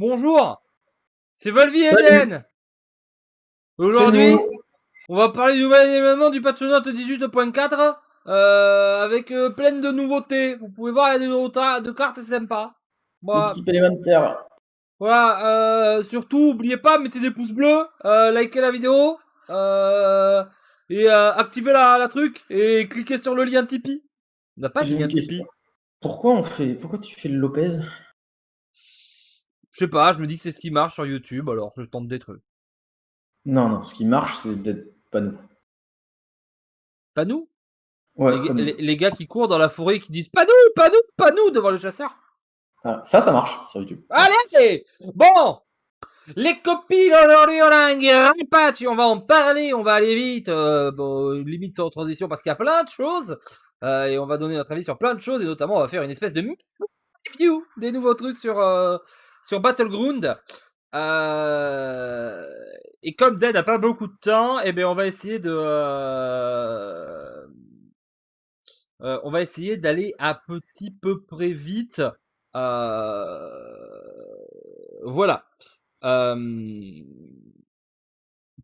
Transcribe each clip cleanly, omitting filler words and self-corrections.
Bonjour, c'est Volvi Salut, Eden. c'est Aujourd'hui, nous. on va parler du nouvel événement du patch note 18.4 avec plein de nouveautés. Vous pouvez voir, il y a des nouveautés de cartes sympas. Voilà, Équipe élémentaire. surtout, oubliez pas, mettez des pouces bleus, likez la vidéo euh, et activez la truc et cliquez sur le lien Tipeee. On n'a pas de J'ai une lien question. Tipeee. Pourquoi tu fais le Lopez? Je sais pas, je me dis que c'est ce qui marche sur YouTube, alors je tente des trucs. Non, non, ce qui marche, c'est d'être pas nous. Pas nous? Ouais, pas nous. Les gars qui courent dans la forêt et qui disent pas nous devant le chasseur. Ah, ça marche sur YouTube. Ouais. Allez! Bon! Les copies aujourd'hui, on a un grand patch, on va en parler, on va aller vite, bon, limite sans transition parce qu'il y a plein de choses, et on va donner notre avis sur plein de choses, et notamment on va faire une espèce de review des nouveaux trucs sur Battleground. Euh, et comme Dead n'a pas beaucoup de temps, eh ben on va essayer d'aller un petit peu près vite. Voilà. Euh,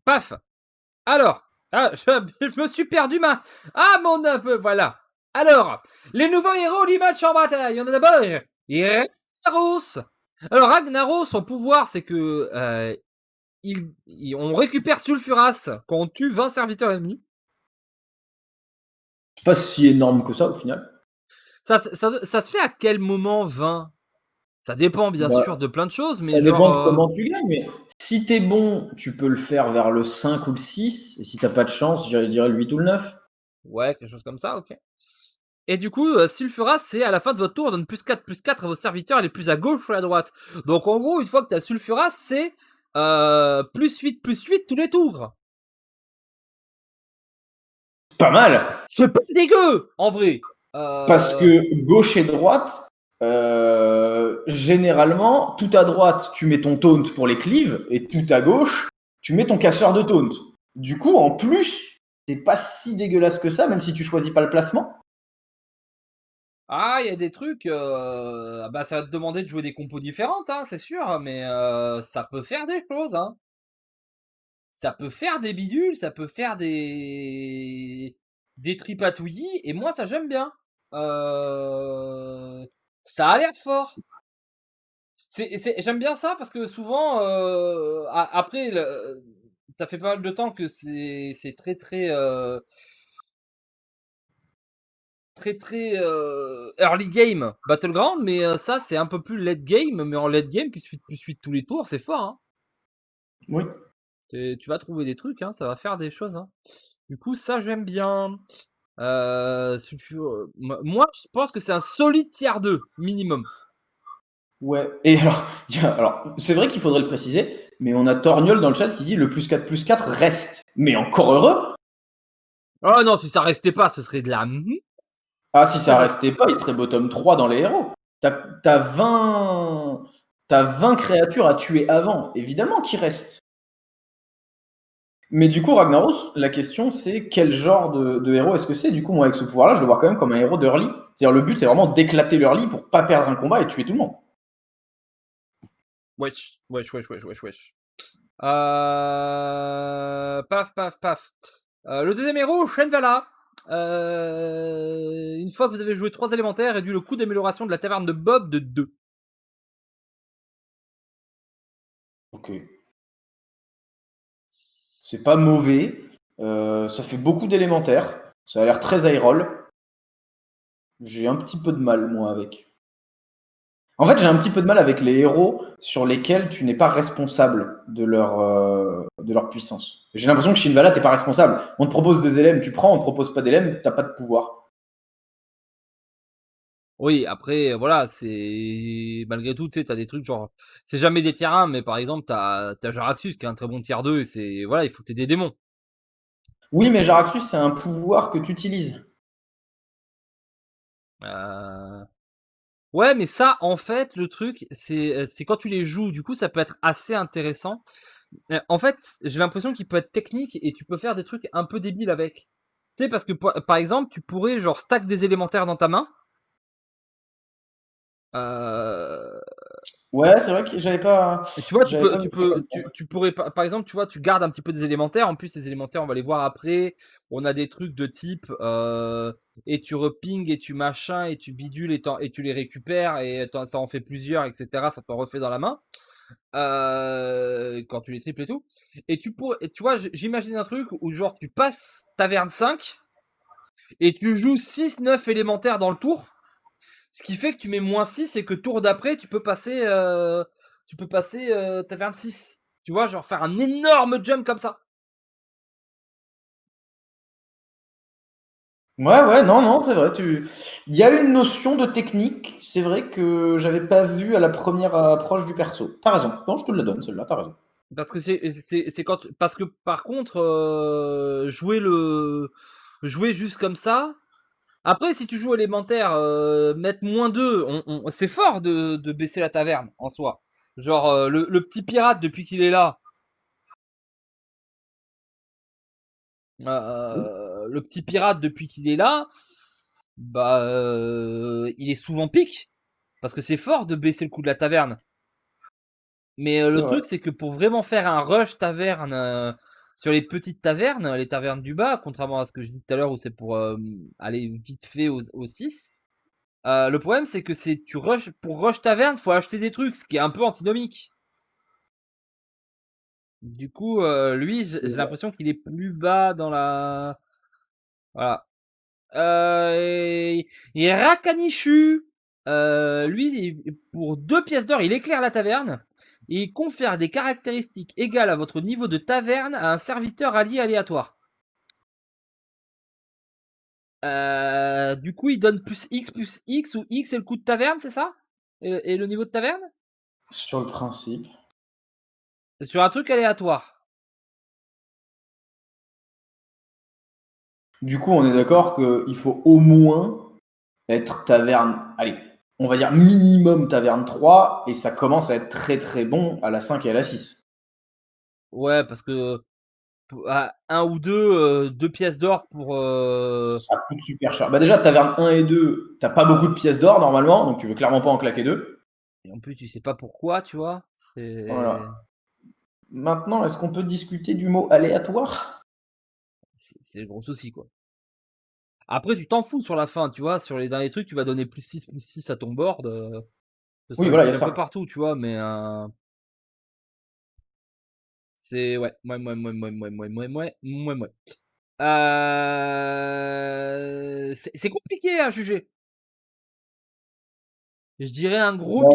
Paf. Alors, je me suis perdu Ah mon peu, voilà. Alors, les nouveaux héros du match en bataille. On a d'abord Ragnaros. Alors Ragnaros, son pouvoir, c'est que on récupère Sulfuras quand on tue 20 serviteurs ennemis. C'est pas si énorme que ça au final. Ça se fait à quel moment 20? Ça dépend bien sûr Bah, de plein de choses, mais ça genre dépend de comment tu gagnes, mais si t'es bon, tu peux le faire vers le 5 ou le 6. Et si t'as pas de chance, je dirais le 8 ou le 9. ouais, quelque chose comme ça, ok. Et du coup, Sulfuras, c'est à la fin de votre tour, donne plus 4 à vos serviteurs, les plus à gauche ou à droite. Donc en gros, une fois que t'as Sulfuras, c'est plus 8 tous les tours. C'est pas mal. C'est pas dégueu, en vrai. Parce que gauche et droite, généralement, tout à droite, tu mets ton taunt pour les cleaves, et tout à gauche, tu mets ton casseur de taunt. Du coup, en plus, c'est pas si dégueulasse que ça, même si tu choisis pas le placement. Ah, il y a des trucs, bah ça va te demander de jouer des compos différentes, hein, c'est sûr, mais ça peut faire des choses, hein. Ça peut faire des bidules, ça peut faire des tripatouillis, et moi ça j'aime bien. Ça a l'air fort. J'aime bien ça parce que souvent, après, ça fait pas mal de temps que c'est très early game Battleground, mais ça c'est un peu plus late game, mais en late game, plus suite tous les tours, c'est fort. Hein. Oui. Tu vas trouver des trucs, hein, ça va faire des choses. Hein. Du coup, ça j'aime bien. Moi, je pense que c'est un solide tier 2 minimum. Ouais. Et alors c'est vrai qu'il faudrait le préciser, mais on a Torgnol dans le chat qui dit le plus 4 reste. Mais encore heureux. Oh non, si ça restait pas, ce serait de la. Ah, si ça restait pas, il serait bottom 3 dans les héros. T'as 20... T'as 20 créatures à tuer avant. Évidemment qu'il reste. Mais du coup, Ragnaros, la question c'est quel genre de héros est-ce que c'est? Du coup, moi, avec ce pouvoir-là, je le vois quand même comme un héros d'early. C'est-à-dire, le but, c'est vraiment d'éclater l'early pour pas perdre un combat et tuer tout le monde. Wesh. Paf, paf, paf. Le deuxième héros, Shenvala. Une fois que vous avez joué 3 élémentaires, réduit le coût d'amélioration de la taverne de Bob de 2. Ok. C'est pas mauvais. Ça fait beaucoup d'élémentaires. Ça a l'air très high roll. J'ai un petit peu de mal, moi, avec. En fait, j'ai un petit peu de mal avec les héros sur lesquels tu n'es pas responsable de leur puissance. J'ai l'impression que Shinvala, t'es pas responsable. On te propose des élèmes, tu prends, on te propose pas d'élèmes, t'as pas de pouvoir. Oui, après, voilà, c'est. Malgré tout, tu sais, t'as des trucs genre. C'est jamais des tiers 1, mais par exemple, t'as Jaraxus qui est un très bon tiers 2, et c'est. Voilà, il faut que t'aies des démons. Oui, mais Jaraxus, c'est un pouvoir que tu utilises. Euh... Ouais, mais ça, en fait, le truc, c'est quand tu les joues, du coup, ça peut être assez intéressant. En fait, j'ai l'impression qu'il peut être technique et tu peux faire des trucs un peu débiles avec. Tu sais, parce que par exemple, tu pourrais genre stack des élémentaires dans ta main. Euh, Ouais, c'est vrai que j'avais pas. Et tu vois, J'avais pas vu ça comme ça. tu pourrais, par exemple, tu vois, tu gardes un petit peu des élémentaires. En plus, les élémentaires, on va les voir après. On a des trucs de type, et tu reping et tu machin et tu bidules et tu les récupères et ça en fait plusieurs, etc. Ça t'en refait dans la main. Quand tu les triples et tout. Et tu vois, j'imagine un truc où genre tu passes taverne 5 et tu joues 6-9 élémentaires dans le tour. Ce qui fait que tu mets -6 et que tour d'après, tu peux passer taverne 6. Tu vois, genre faire un énorme jump comme ça. Ouais, ouais, non, non, c'est vrai. Il y a une notion de technique, c'est vrai que j'avais pas vu à la première approche du perso. T'as raison. Non, je te la donne, celle-là, t'as raison. Parce que parce que par contre, jouer juste comme ça. Après, si tu joues élémentaire, mettre -2, c'est fort de baisser la taverne en soi. Genre, le petit pirate, depuis qu'il est là, le petit pirate, depuis qu'il est là, bah, il est souvent pique. Parce que c'est fort de baisser le coût de la taverne. Mais C'est le vrai. truc, c'est que pour vraiment faire un rush taverne sur les petites tavernes, les tavernes du bas, contrairement à ce que je dis tout à l'heure où c'est pour aller vite fait au 6, le problème, c'est que pour rush taverne, faut acheter des trucs, ce qui est un peu antinomique. Du coup, lui, j'ai l'impression qu'il est plus bas dans la. Voilà. Et Rakanishu, lui, pour 2 pièces d'or, il éclaire la taverne. Et il confère des caractéristiques égales à votre niveau de taverne à un serviteur allié aléatoire. Du coup, il donne plus X, où X est le coût de taverne, c'est ça? Et le niveau de taverne? Sur le principe. Sur un truc aléatoire. Du coup, on est d'accord qu'il faut au moins être taverne. Allez, on va dire minimum taverne 3, et ça commence à être très très bon à la 5 et à la 6. Ouais, parce que un ou deux pièces d'or pour. Ça coûte super cher. Bah déjà, taverne 1 et 2, t'as pas beaucoup de pièces d'or normalement, donc tu veux clairement pas en claquer deux. Et en plus, tu sais pas pourquoi, tu vois. Voilà. Maintenant, est-ce qu'on peut discuter du mot aléatoire? C'est le gros souci, quoi. Après, tu t'en fous sur la fin, tu vois. Sur les derniers trucs, tu vas donner plus 6 à ton board. Ce Oui, sera voilà, il y utile a un peu ça. partout, tu vois. Mais c'est. Ouais. Ouais. C'est compliqué à juger. Je dirais Bon, un gros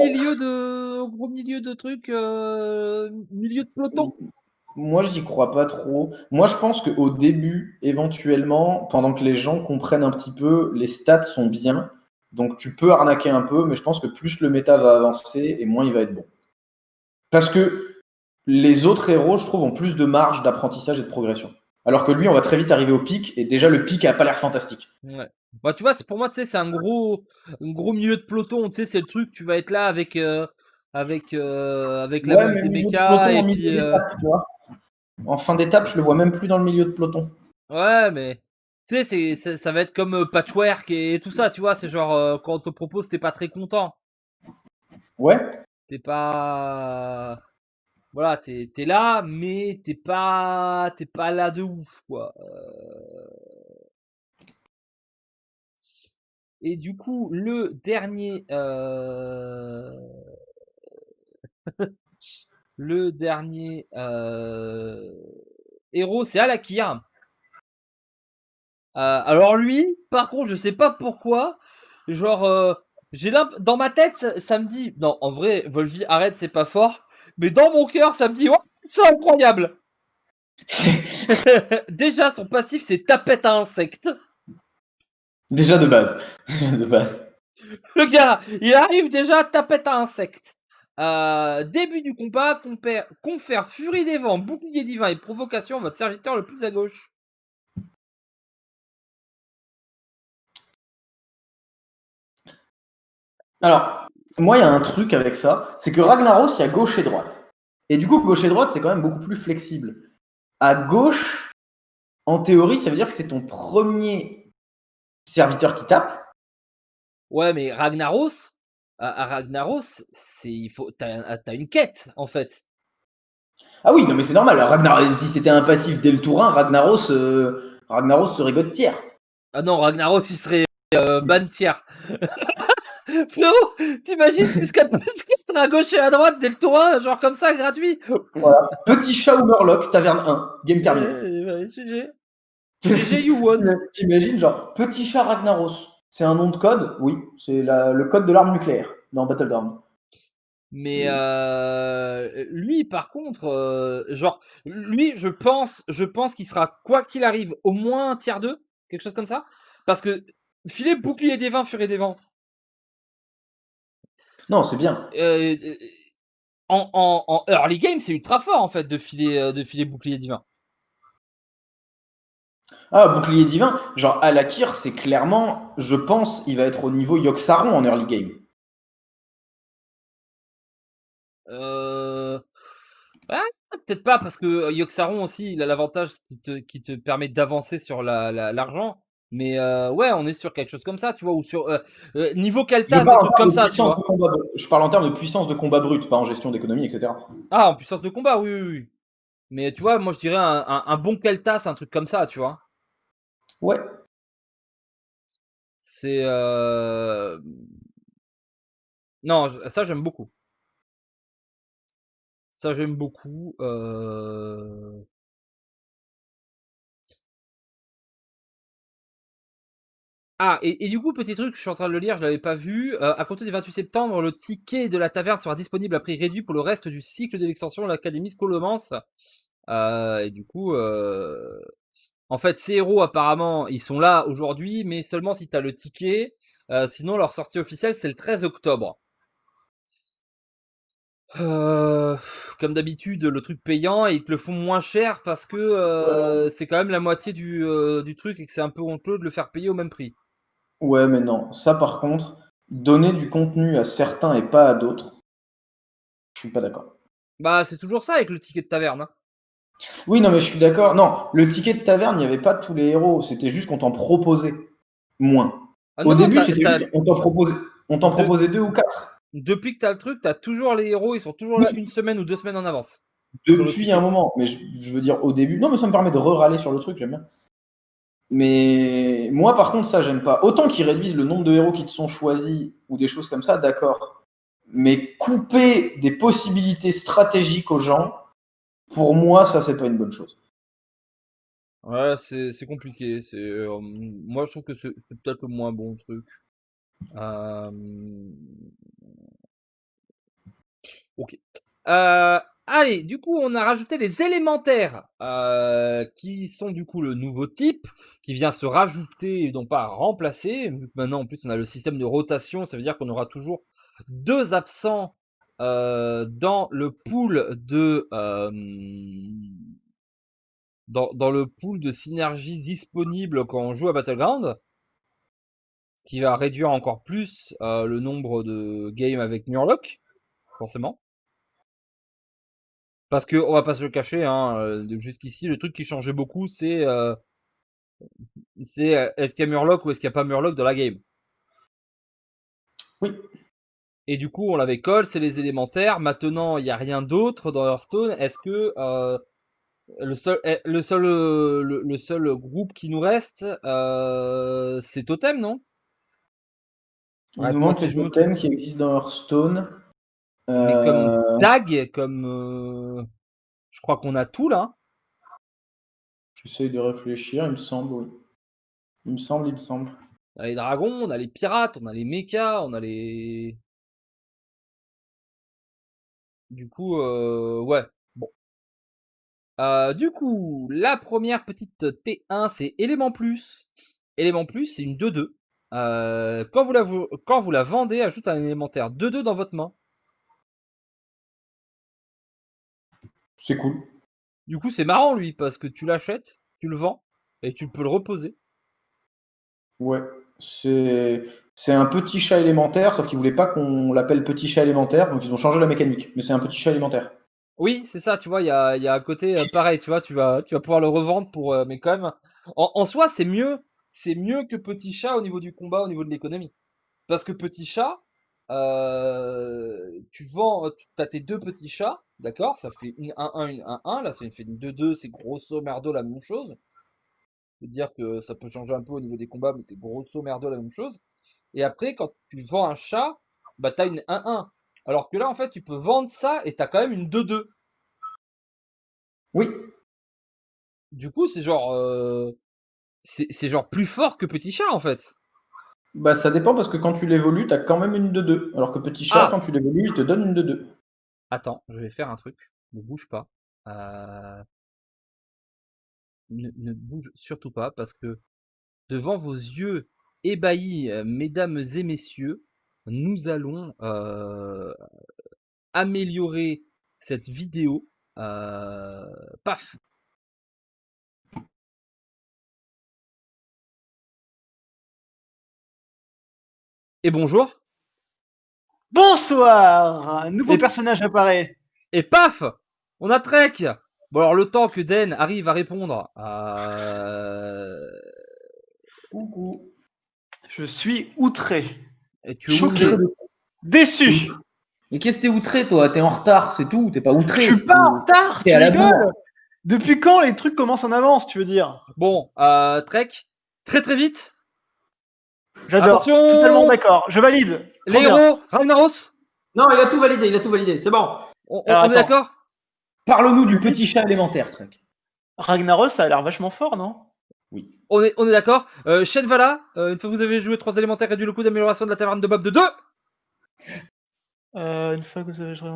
milieu de trucs, milieu de peloton. moi, j'y crois pas trop. Moi, je pense qu'au début, éventuellement, pendant que les gens comprennent un petit peu, les stats sont bien. Donc, tu peux arnaquer un peu, mais je pense que plus le méta va avancer et moins il va être bon. Parce que les autres héros, je trouve, ont plus de marge d'apprentissage et de progression. Alors que lui, on va très vite arriver au pic, et déjà, le pic a pas l'air fantastique. Ouais. Bah, tu vois, pour moi, tu sais, c'est un gros milieu de peloton. Tu sais, c'est le truc, tu vas être là avec la Ouais, bouffe mais des milieu de mechas, peloton et en milieu puis, d'étape, tu vois. En fin d'étape, je le vois même plus dans le milieu de peloton. ouais, mais, tu sais, ça va être comme Patchwork et tout ça, tu vois, c'est genre, quand on te le propose, t'es pas très content. Ouais. T'es pas, voilà, t'es là, mais t'es pas là de ouf, quoi. Et du coup, le dernier héros, c'est Alakir. Alors lui, par contre, je sais pas pourquoi, genre, dans ma tête, ça me dit, non, en vrai, Volvi, arrête, c'est pas fort, mais dans mon cœur, ça me dit, oh, c'est incroyable. Déjà, son passif, c'est tapette à insectes. Déjà de base. Déjà de base. Le gars, il arrive déjà, tapette à insectes. Début du combat, confère furie des vents, bouclier divin et provocation à votre serviteur le plus à gauche. Alors, moi, il y a un truc avec ça, c'est que Ragnaros, il y a gauche et droite. Et du coup, gauche et droite, c'est quand même beaucoup plus flexible. À gauche, en théorie, ça veut dire que c'est ton premier serviteur qui tape. Ouais, mais Ragnaros, À Ragnaros, t'as une quête en fait. Ah oui, non mais c'est normal. Si c'était un passif dès le tour 1, Ragnaros serait God tier. Ah non, Ragnaros il serait ban tiers. Frérot, t'imagines plus qu'à à gauche et à droite dès le tour 1, genre comme ça, gratuit. Voilà. Petit chat ou Murloc, taverne 1, game terminé. GG. GG, you won. T'imagines, genre, petit chat Ragnaros. C'est un nom de code? Oui, c'est le code de l'arme nucléaire dans Battleground. Mais lui, par contre, genre, lui, je pense qu'il sera, quoi qu'il arrive, au moins tier 2, quelque chose comme ça. Parce que filer bouclier des vents, furie des vents. Non, c'est bien. En early game, c'est ultra fort en fait de filer bouclier divin. Ah, bouclier divin, genre Alakir, c'est clairement, je pense, il va être au niveau Yogg-Saron en early game. Ah, peut-être pas parce que Yogg-Saron aussi, il a l'avantage qui te permet d'avancer sur l'argent. Mais ouais, on est sur quelque chose comme ça, tu vois, ou sur niveau Kaltas, des trucs comme ça, tu vois. Je parle en termes de puissance de combat brut, pas en gestion d'économie, etc. Ah, en puissance de combat, oui, oui, oui. Mais tu vois, moi je dirais un bon Kaltas, un truc comme ça, tu vois. Ouais. C'est non, ça j'aime beaucoup. Ça j'aime beaucoup. Ah, et du coup, petit truc, je suis en train de le lire, je l'avais pas vu. À compter du 28 septembre, le ticket de la taverne sera disponible à prix réduit pour le reste du cycle de l'extension de l'Académie Scholomance. Et du coup, en fait, ces héros, apparemment, ils sont là aujourd'hui, mais seulement si t'as le ticket. Sinon, leur sortie officielle, c'est le 13 octobre. Comme d'habitude, le truc payant, et ils te le font moins cher parce que c'est quand même la moitié du truc et que c'est un peu honteux de le faire payer au même prix. Ouais, mais non. Ça, par contre, donner du contenu à certains et pas à d'autres, je suis pas d'accord. Bah, c'est toujours ça avec le ticket de taverne, hein. Oui, non, mais je suis d'accord. Non, le ticket de taverne, il n'y avait pas tous les héros. C'était juste qu'on t'en proposait moins. Ah Au non, non, début, c'était juste on t'en de- proposait 2 ou 4. depuis que t'as le truc, t'as toujours les héros, ils sont toujours là Oui, une semaine ou 2 semaines en avance sur le depuis un ticket. moment. Mais je veux dire, au début. Non, mais ça me permet de re-râler sur le truc, j'aime bien. Mais moi, par contre, ça, j'aime pas. Autant qu'ils réduisent le nombre de héros qui te sont choisis ou des choses comme ça, d'accord. Mais couper des possibilités stratégiques aux gens, pour moi, ça, c'est pas une bonne chose. Ouais, c'est compliqué. Moi, je trouve que c'est peut-être le moins bon truc. Euh, Ok. Allez, du coup, on a rajouté les élémentaires, qui sont du coup le nouveau type, qui vient se rajouter et non pas remplacer. Vu que maintenant, en plus, on a le système de rotation, ça veut dire qu'on aura toujours 2 absents dans le pool dans le pool de synergie disponible quand on joue à Battleground, ce qui va réduire encore plus le nombre de games avec Murloc, forcément. Parce que on va pas se le cacher, hein, jusqu'ici, le truc qui changeait beaucoup, c'est est-ce qu'il y a Murloc ou est-ce qu'il n'y a pas Murloc dans la game. Oui. Et du coup, on l'avait call, c'est les élémentaires. Maintenant, il n'y a rien d'autre dans Hearthstone. Est-ce que le seul groupe qui nous reste, c'est Totem, non? Il nous Arrête-moi manque si les je me trompe. totems qui existent dans Hearthstone. Mais comme Euh, Dag, je crois qu'on a tout là. J'essaye de réfléchir, il me semble, oui. Il me semble. On a les dragons, on a les pirates, on a les mechas, on a les. Du coup, ouais. Bon. Du coup, la première petite T1, c'est élément plus. Élément plus, c'est une 2-2. Quand vous la vendez, ajoute un élémentaire 2-2 dans votre main. C'est cool. Du coup, c'est marrant lui, parce que tu l'achètes, tu le vends, et tu peux le reposer. Ouais. C'est un petit chat élémentaire, sauf qu'ils voulaient pas qu'on l'appelle petit chat élémentaire, donc ils ont changé la mécanique. Mais c'est un petit chat élémentaire. Oui, c'est ça, tu vois, il y a un côté pareil, tu vois, tu vas pouvoir le revendre pour. Mais quand même, en soi, c'est mieux que Petit Chat au niveau du combat, au niveau de l'économie. Parce que Petit Chat, tu vends, tu as tes deux petits chats, d'accord? Ça fait une 1-1, une 1-1. Là, ça fait une 2-2, c'est grosso merdo la même chose. Je veux dire que ça peut changer un peu au niveau des combats, mais c'est grosso merdo la même chose. Et après, quand tu vends un chat, bah t'as une 1-1. Alors que là, en fait, tu peux vendre ça et t'as quand même une 2-2. Oui. Du coup, c'est genre, c'est genre plus fort que petit chat, en fait. Bah, ça dépend parce que quand tu l'évolues, t'as quand même une 2-2. Alors que petit chat, Ah! quand tu l'évolues, il te donne une 2-2. Attends, je vais faire un truc. Ne bouge pas. Euh, ne bouge surtout pas parce que devant vos yeux ébahis, mesdames et messieurs, nous allons améliorer cette vidéo. Paf. Et bonjour. Bonsoir! Un nouveau Et, personnage apparaît. et paf. On a Trek. Bon alors le temps que Den arrive à répondre. Coucou. Je suis outré. Et tu es Choqué. outré. Déçu. Et qu'est-ce que t'es outré, toi? T'es en retard, c'est tout. T'es pas outré. Je suis pas en retard, T'es tu à la bourre. rigoles? Depuis quand les trucs commencent en avance, tu veux dire? Bon, Trek, très très vite. J'adore. Attention! Totalement d'accord. Je valide. Trop Les bien. héros, Ragnaros. Non, il a tout validé, c'est bon. On Alors, est attends. d'accord? Parle-nous du petit chat élémentaire, Trek. Ragnaros, ça a l'air vachement fort, non? Oui. On est d'accord. Shenvala, une fois que vous avez joué 3 élémentaires, réduit le coût d'amélioration de la taverne de Bob de 2. Une fois que vous avez joué.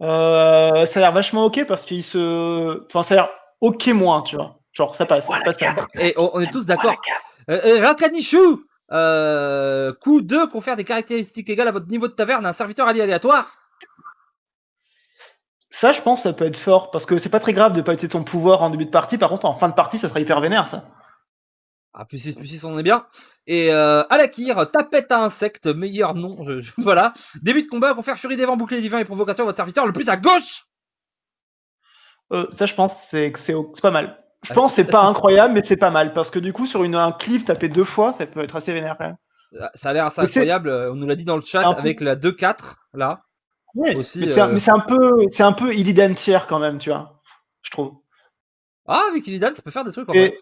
Ça a l'air vachement ok parce qu'il se. Enfin, ça a l'air ok moins, tu vois. Genre, ça passe. Passable. Et on est tous d'accord. Rakanishu, coût 2, confère des caractéristiques égales à votre niveau de taverne à un serviteur allié aléatoire. Ça, je pense, ça peut être fort parce que c'est pas très grave de pas utiliser ton pouvoir en début de partie. Par contre, en fin de partie, ça sera hyper vénère, ça. Ah, plus 6, on est bien. Et Alakir, tapette à insectes, meilleur nom. Voilà. Début de combat, confère furie des vents, bouclier divin et provocation à votre serviteur le plus à gauche. Ça, je pense, c'est pas mal. Je pense que c'est pas incroyable, mais c'est pas mal parce que du coup, sur un cleave tapé 2 fois, ça peut être assez vénère quand même. Ça a l'air assez Mais incroyable. On nous l'a dit dans le chat c'est un peu- avec la 2-4 là. Ouais, Aussi, mais c'est un peu Illidan tiers quand même, tu vois. Je trouve. Ah, avec Illidan, ça peut faire des trucs en fait. Et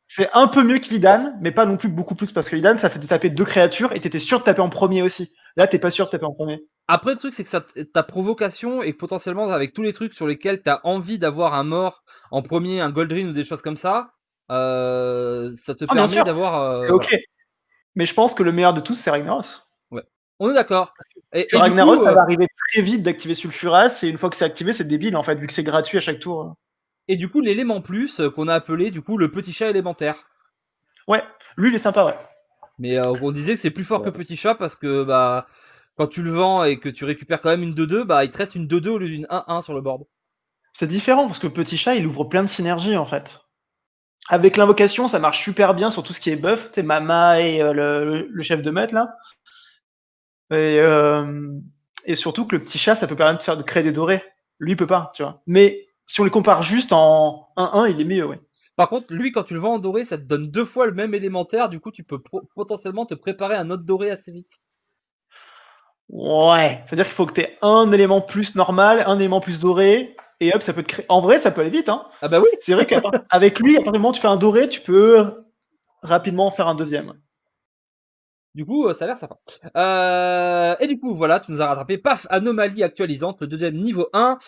c'est un peu mieux qu'Illidan, mais pas non plus beaucoup plus parce que Illidan, ça fait taper 2 créatures et t'étais sûr de taper en premier aussi. Là, t'es pas sûr de taper en premier. Après, le truc, c'est que ta provocation et que potentiellement, avec tous les trucs sur lesquels t'as envie d'avoir un mort en premier, un Goldrin ou des choses comme ça te Ah, bien permet sûr, d'avoir. c'est ok. Mais je pense que le meilleur de tous, c'est Ragnaros. Ouais. On est d'accord. Et Sur du Ragnaros, coup, ça va arriver très vite d'activer Sulfuras, et une fois que c'est activé, c'est débile en fait, vu que c'est gratuit à chaque tour. et du coup, l'élément plus qu'on a appelé du coup le petit chat élémentaire. Ouais, lui il est sympa, ouais. Mais on disait que c'est plus fort que petit chat parce que bah quand tu le vends et que tu récupères quand même une 2-2, bah il te reste une 2-2 au lieu d'une 1-1 sur le board. C'est différent parce que Petit Chat il ouvre plein de synergies en fait. Avec l'invocation, ça marche super bien sur tout ce qui est buff, tu sais, Mama et le chef de meute là. Et, et surtout que le Petit Chat, ça peut permettre de créer des dorés. Lui il peut pas, tu vois. Mais si on les compare juste en 1-1, il est mieux, ouais. Par contre, lui, quand tu le vends en doré, ça te donne 2 fois le même élémentaire. Du coup, tu peux potentiellement te préparer un autre doré assez vite. Ouais, c'est-à-dire qu'il faut que tu aies un élément plus normal, un élément plus doré, et hop, ça peut te créer. En vrai, ça peut aller vite, hein. Ah bah oui. C'est vrai qu'avec lui, à partir du moment où tu fais un doré, tu peux rapidement en faire un deuxième. Du coup, ça a l'air sympa. Et du coup, voilà, tu nous as rattrapé. Paf, anomalie actualisante, le deuxième niveau 1.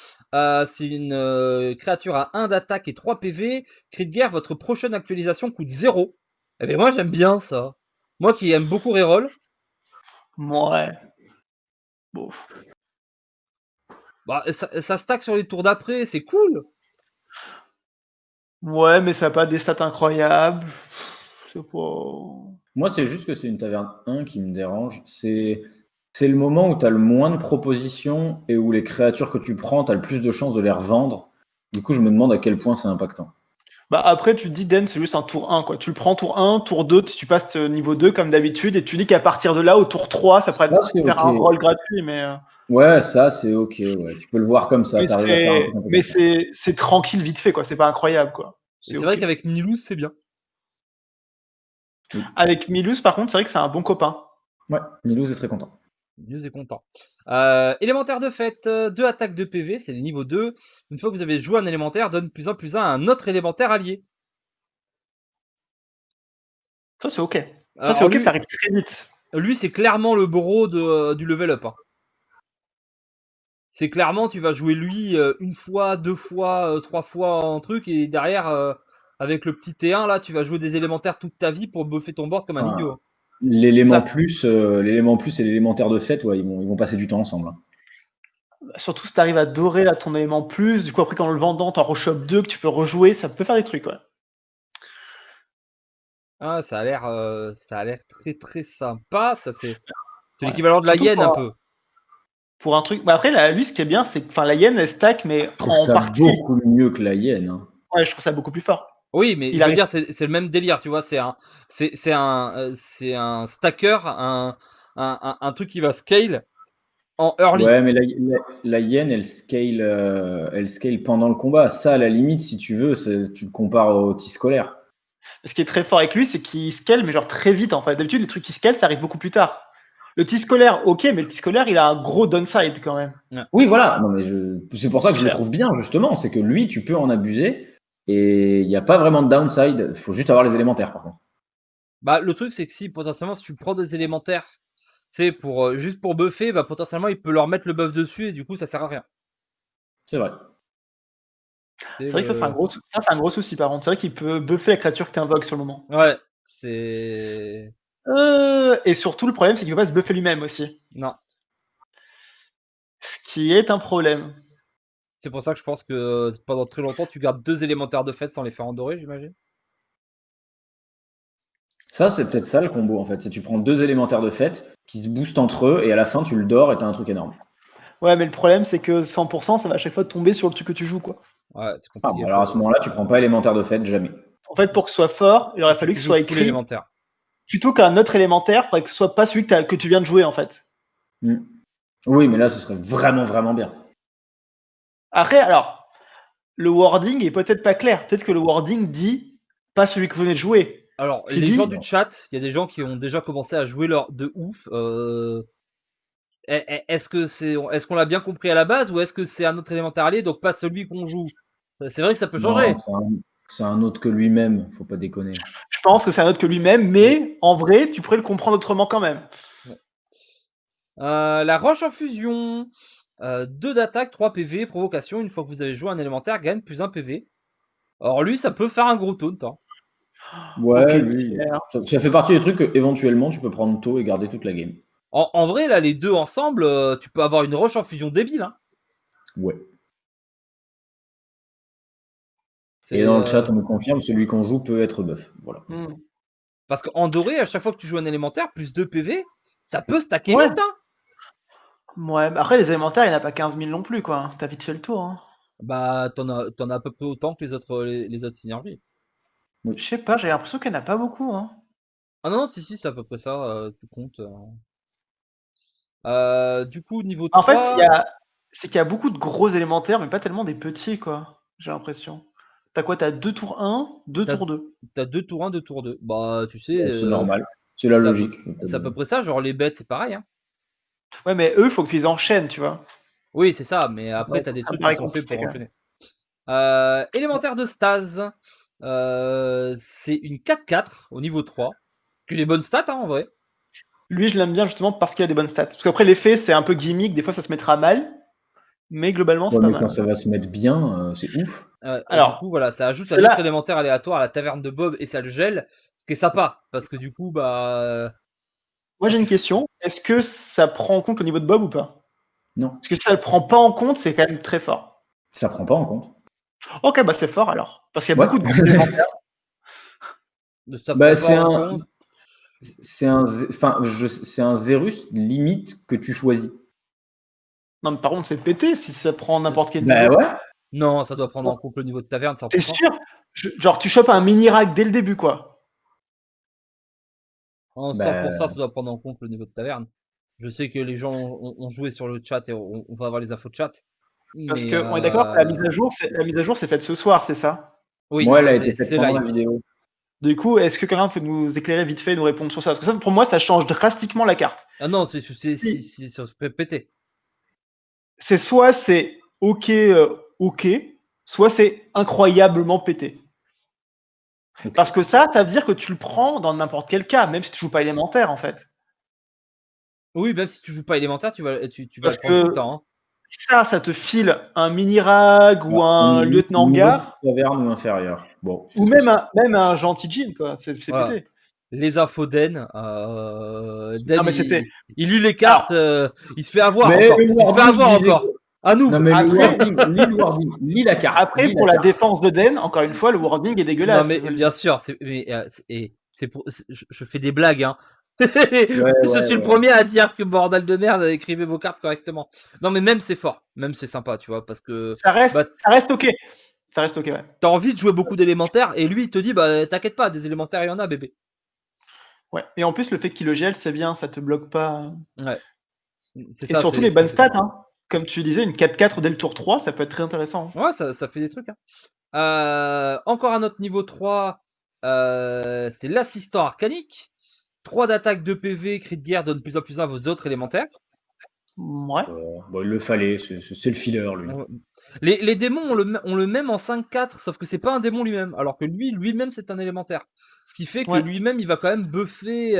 C'est une créature à 1 d'attaque et 3 PV. Cri de guerre, votre prochaine actualisation coûte 0. Eh ben moi, j'aime bien ça. Moi qui aime beaucoup reroll. Ouais. Bon. Bah, ça stack sur les tours d'après, c'est cool. Ouais, mais ça n'a pas des stats incroyables. C'est pas. Moi, c'est juste que c'est une taverne 1 qui me dérange. C'est le moment où tu as le moins de propositions et où les créatures que tu prends, tu as le plus de chances de les revendre. Du coup, je me demande à quel point c'est impactant. Bah après, tu te dis, Den, c'est juste un tour 1, quoi. Tu le prends tour 1, tour 2, tu passes niveau 2 comme d'habitude, et tu dis qu'à partir de là, au tour 3, ça pourrait c'est faire ok. un roll gratuit, mais. Ouais, ça, c'est ok. Ouais. Tu peux le voir comme ça. T'arrives à faire un truc un peu Mais comme ça. c'est tranquille vite fait, quoi. C'est pas incroyable, quoi. C'est ok. vrai qu'avec Milou, c'est bien. Avec Milus, par contre, c'est vrai que c'est un bon copain. Ouais, Milou est très content. News est content. Élémentaire de fête, 2 attaques de PV, c'est les niveaux 2. Une fois que vous avez joué un élémentaire, donne +1/+1 à un autre élémentaire allié. Ça, c'est ok. Ça, Alors, c'est ok, lui- ça arrive très vite. Lui, c'est clairement le bro du level up. Hein. C'est clairement, tu vas jouer lui une fois, 2 fois, 3 fois en truc, et derrière, avec le petit T1, là, tu vas jouer des élémentaires toute ta vie pour buffer ton board comme un Ah. idiot. hein. L'élément Ça. plus, et l'élémentaire de fête, ouais, ils vont passer du temps ensemble. hein. Surtout si t'arrives à dorer là, ton élément plus, du coup après quand le vendant t'en reshop 2 que tu peux rejouer, ça peut faire des trucs, ouais. Ah, ça a l'air très très sympa. Ça, c'est Ouais. l'équivalent de la Surtout yen un peu. Pour un truc. Bah après, lui, ce qui est bien, c'est que la yen, elle stack, mais Je trouve en ça partie. beaucoup mieux que la hyène. hein. Ouais, je trouve ça beaucoup plus fort. Oui, mais Il je veux arrive- dire, c'est le même délire, tu vois. C'est un stacker, un truc qui va scale en early. Ouais, mais la hyène, elle scale pendant le combat. Ça, à la limite, si tu veux, tu le compares au tis scolaire. Ce qui est très fort avec lui, c'est qu'il scale, mais genre très vite en fait. D'habitude, les trucs qui scale, ça arrive beaucoup plus tard. Le T scolaire, ok, mais le T scolaire, il a un gros downside quand même. Oui, voilà. Non, mais c'est pour ça que je le trouve bien, justement. C'est que lui, tu peux en abuser et il n'y a pas vraiment de downside. Il faut juste avoir les élémentaires, par contre. Bah, le truc, c'est que si potentiellement, si tu prends des élémentaires, c'est pour juste pour buffer, bah potentiellement, il peut leur mettre le buff dessus et du coup, ça sert à rien. C'est vrai. C'est vrai que ça, c'est un gros souci par contre. C'est vrai qu'il peut buffer la créature que tu invoques sur le moment. Ouais, c'est. Et surtout, le problème, c'est qu'il peut pas se buffer lui-même aussi. Non. Ce qui est un problème. C'est pour ça que je pense que pendant très longtemps, tu gardes 2 élémentaires de fête sans les faire endorer, j'imagine. Ça, c'est peut-être ça le combo, en fait. C'est tu prends 2 élémentaires de fête qui se boostent entre eux et à la fin, tu le dors et t'as un truc énorme. Ouais, mais le problème, c'est que 100%, ça va à chaque fois tomber sur le truc que tu joues, quoi. Ouais, c'est Ah, compliqué. alors à ce moment-là, tu prends pas élémentaire de fête, jamais. En fait, pour que ce soit fort, il aurait fallu que ce soit full écrit élémentaire. plutôt qu'un autre élémentaire, il faudrait que ce soit pas celui que tu viens de jouer, en fait. Oui, mais là, ce serait vraiment, vraiment bien. Après, alors, le wording est peut-être pas clair. Peut-être que le wording dit pas celui que vous venez de jouer. Alors, C'est les dit- gens du chat, il y a des gens qui ont déjà commencé à jouer leur de ouf. Est-ce qu'on l'a bien compris à la base ou est-ce que c'est un autre élémentaire allié, donc pas celui qu'on joue? C'est vrai que ça peut changer. Non, c'est un autre que lui-même, faut pas déconner. Je pense que c'est un autre que lui-même, mais en vrai, tu pourrais le comprendre autrement quand même. La roche en fusion. 2 d'attaque, 3 PV, provocation. Une fois que vous avez joué un élémentaire, gagne +1 PV. Alors lui, ça peut faire un gros taunt. Hein. Ouais, Ok, lui, Pierre. ça fait partie des trucs que éventuellement tu peux prendre tôt et garder toute la game. En vrai, là, les deux ensemble, tu peux avoir une roche en fusion débile. Hein. Ouais. C'est, Et dans le chat, on nous confirme, celui qu'on joue peut être buff. Voilà. Parce qu'en doré, à chaque fois que tu joues un élémentaire, plus 2 PV, ça peut stacker Ouais. vite. Hein. Ouais, mais après, les élémentaires, il n'y en a pas 15 000 non plus, quoi. T'as vite fait le tour. Hein. Bah, t'en as à peu près autant que les autres synergies. Je sais pas, j'ai l'impression qu'il n'y en a pas beaucoup. Hein. Ah non, si, c'est à peu près ça, tu comptes. Du coup, niveau 3... En fait, c'est qu'il y a beaucoup de gros élémentaires, mais pas tellement des petits, quoi. J'ai l'impression. T'as quoi? T'as 2 tours 1, 2 tours 2. T'as 2 tours 1, 2 tours 2. Bah, tu sais... C'est normal. C'est la logique. C'est à peu près ça, genre les bêtes, c'est pareil. Hein. Ouais, mais eux, faut que tu les enchaînes, tu vois. Oui, c'est ça, mais après, Ouais, t'as des ça trucs me paraît qui sont faits pour compliqué, enchaîner. Élémentaire de stase. C'est une 4-4 au niveau 3. Que des bonnes stats, hein, en vrai. Lui, je l'aime bien justement parce qu'il a des bonnes stats. Parce qu'après, l'effet, c'est un peu gimmick, des fois, ça se mettra mal. Mais globalement, c'est Ouais, pas mais mal. quand ça va se mettre bien, c'est ouf. Alors, du coup, voilà, ça ajoute un c'est là- autre élémentaire aléatoire à la taverne de Bob et ça le gèle. Ce qui est sympa, parce que du coup, bah... Moi, j'ai une question. Est-ce que ça prend en compte le niveau de Bob ou pas? Non, Parce que si ça le prend pas en compte, c'est quand même très fort. ça prend pas en compte. Ok, bah c'est fort alors. Parce qu'il y a Ouais. beaucoup de gros élémentaires. Ça Bah, prend pas en compte. c'est un Zerus limite que tu choisis. Non, mais par contre, c'est pété si ça prend n'importe quel Bah niveau. ouais. Non, ça doit prendre en compte le niveau de taverne, 100%. T'es sûr? Genre, tu chopes un mini-rack dès le début, quoi. En 100%, ça doit prendre en compte le niveau de taverne. Je sais que les gens ont joué sur le chat et on va avoir les infos de chat. Parce Mais, que on est d'accord que la mise à jour, c'est faite ce soir, c'est ça? Oui, Moi, elle a été c'est faite pendant live. la vidéo. Du coup, est-ce que quelqu'un peut nous éclairer vite fait et nous répondre sur ça? Parce que ça, pour moi, ça change drastiquement la carte. Ah non, c'est sur pété. C'est soit c'est ok, soit c'est incroyablement pété. Ok. Parce que ça veut dire que tu le prends dans n'importe quel cas, même si tu joues pas élémentaire en fait. Oui, même si tu joues pas élémentaire, tu vas le Parce prendre tout le que temps. Hein. ça te file un mini-rag ou un lieutenant Niveau gare, de taverne ou inférieur. Bon, ou c'est très même un gentil jean, quoi. C'est Voilà. pété. Les infos d'En. Den, Non, mais c'était. il lit les cartes, il se fait avoir Mais encore. le Il se fait wording avoir disait- encore. À nous. Non, mais Après- le wording, lis la carte. Après, lis pour la la carte. défense de Den, encore une fois, le wording est Non, dégueulasse. mais bien sûr, je fais des blagues, hein. Je suis le premier à dire que bordel de merde, écrivez vos cartes correctement. Non, mais même c'est fort, même c'est sympa, tu vois, parce que Ça reste ok. Ça reste ok, ouais. t'as envie de jouer beaucoup d'élémentaires et lui il te dit bah t'inquiète pas, des élémentaires il y en a, bébé. Ouais. Et en plus, le fait qu'il le gèle, c'est bien, ça te bloque pas. Ouais. C'est Et ça, surtout les bonnes stats, hein. Comme tu disais, une 4-4 dès le tour 3, ça peut être très intéressant. Ouais, ça fait des trucs. Hein. Encore un autre niveau 3, c'est l'assistant arcanique. 3 d'attaque, 2 PV, cri de guerre, donne plus en plus 1 à vos autres élémentaires. Ouais. Bon, il le fallait, c'est le filler, lui. Les démons ont le même en 5-4, sauf que c'est pas un démon lui-même, alors que lui-même c'est un élémentaire. Ce qui fait que Ouais. lui-même il va quand même buffer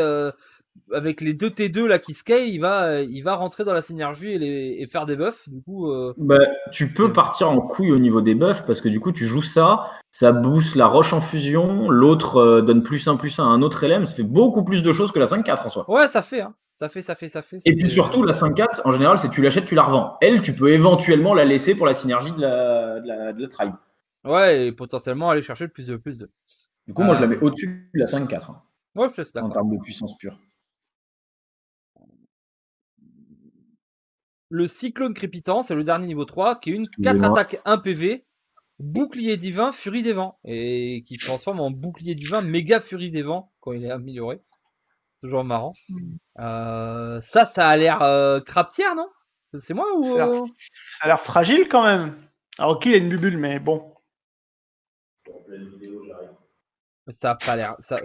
avec les 2 T2 là qui scale, il va rentrer dans la synergie et faire des buffs. Du coup, Bah, tu peux partir en couille au niveau des buffs parce que du coup tu joues ça booste la roche en fusion, l'autre donne +1/+1 à un autre LM, ça fait beaucoup plus de choses que la 5-4 en soi. ouais, ça fait, hein. Ça fait. Et puis surtout, la 5-4, en général, c'est tu l'achètes, tu la revends. Elle, tu peux éventuellement la laisser pour la synergie de la tribe. Ouais, et potentiellement aller chercher le plus de. Du coup, moi, je la mets au-dessus de la 5-4 hein, Ouais, je suis en d'accord. termes de puissance pure. Le cyclone crépitant, c'est le dernier niveau 3, qui est une 4 attaques 1 PV, bouclier divin, furie des vents, et qui transforme en bouclier divin, méga furie des vents, quand il est amélioré. Toujours marrant. Ça a l'air crapetière, non? C'est moi ou... Ça a l'air fragile quand même. Alors ok, il a une bubule, mais bon. Ça a pas l'air... Ça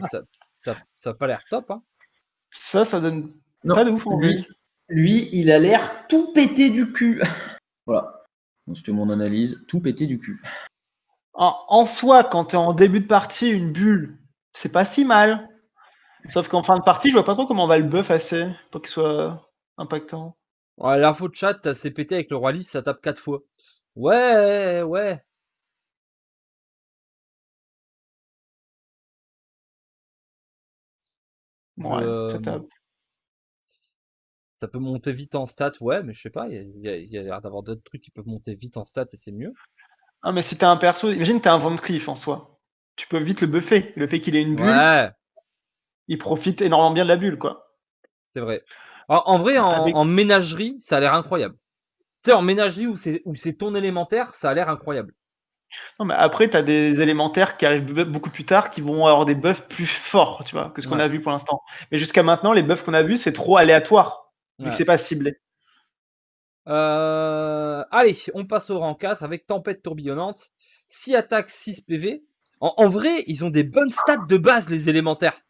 a pas l'air top, hein. Ça donne Non, pas de ouf envie. lui, il a l'air tout pété du cul. Voilà. Donc, c'était mon analyse, tout pété du cul. En soi, quand t'es en début de partie, une bulle, c'est pas si mal. Sauf qu'en fin de partie, je vois pas trop comment on va le buff assez pour qu'il soit impactant. Ouais, l'info de chat, c'est pété avec le roi Lis, ça tape 4 fois. Ouais. Ouais, ça tape. Ça peut monter vite en stats, ouais, mais je sais pas, il y a l'air d'avoir d'autres trucs qui peuvent monter vite en stats et c'est mieux. Ah, mais si t'as un perso, imagine t'as un Van Cleef en soi. Tu peux vite le buffer. Le fait qu'il ait une bulle, Ouais, il profite énormément bien de la bulle, quoi. c'est vrai. En vrai, Avec- en ménagerie, ça a l'air incroyable. Tu sais, en ménagerie où c'est ton élémentaire, ça a l'air incroyable. Non, mais après, t'as des élémentaires qui arrivent beaucoup plus tard qui vont avoir des buffs plus forts, tu vois, que ce qu'on a vu pour l'instant. Mais jusqu'à maintenant, les buffs qu'on a vus, c'est trop aléatoire, vu que c'est pas ciblé. Allez, on passe au rang 4 avec Tempête tourbillonnante. 6 attaques, 6 PV. En vrai, ils ont des bonnes stats de base, les élémentaires.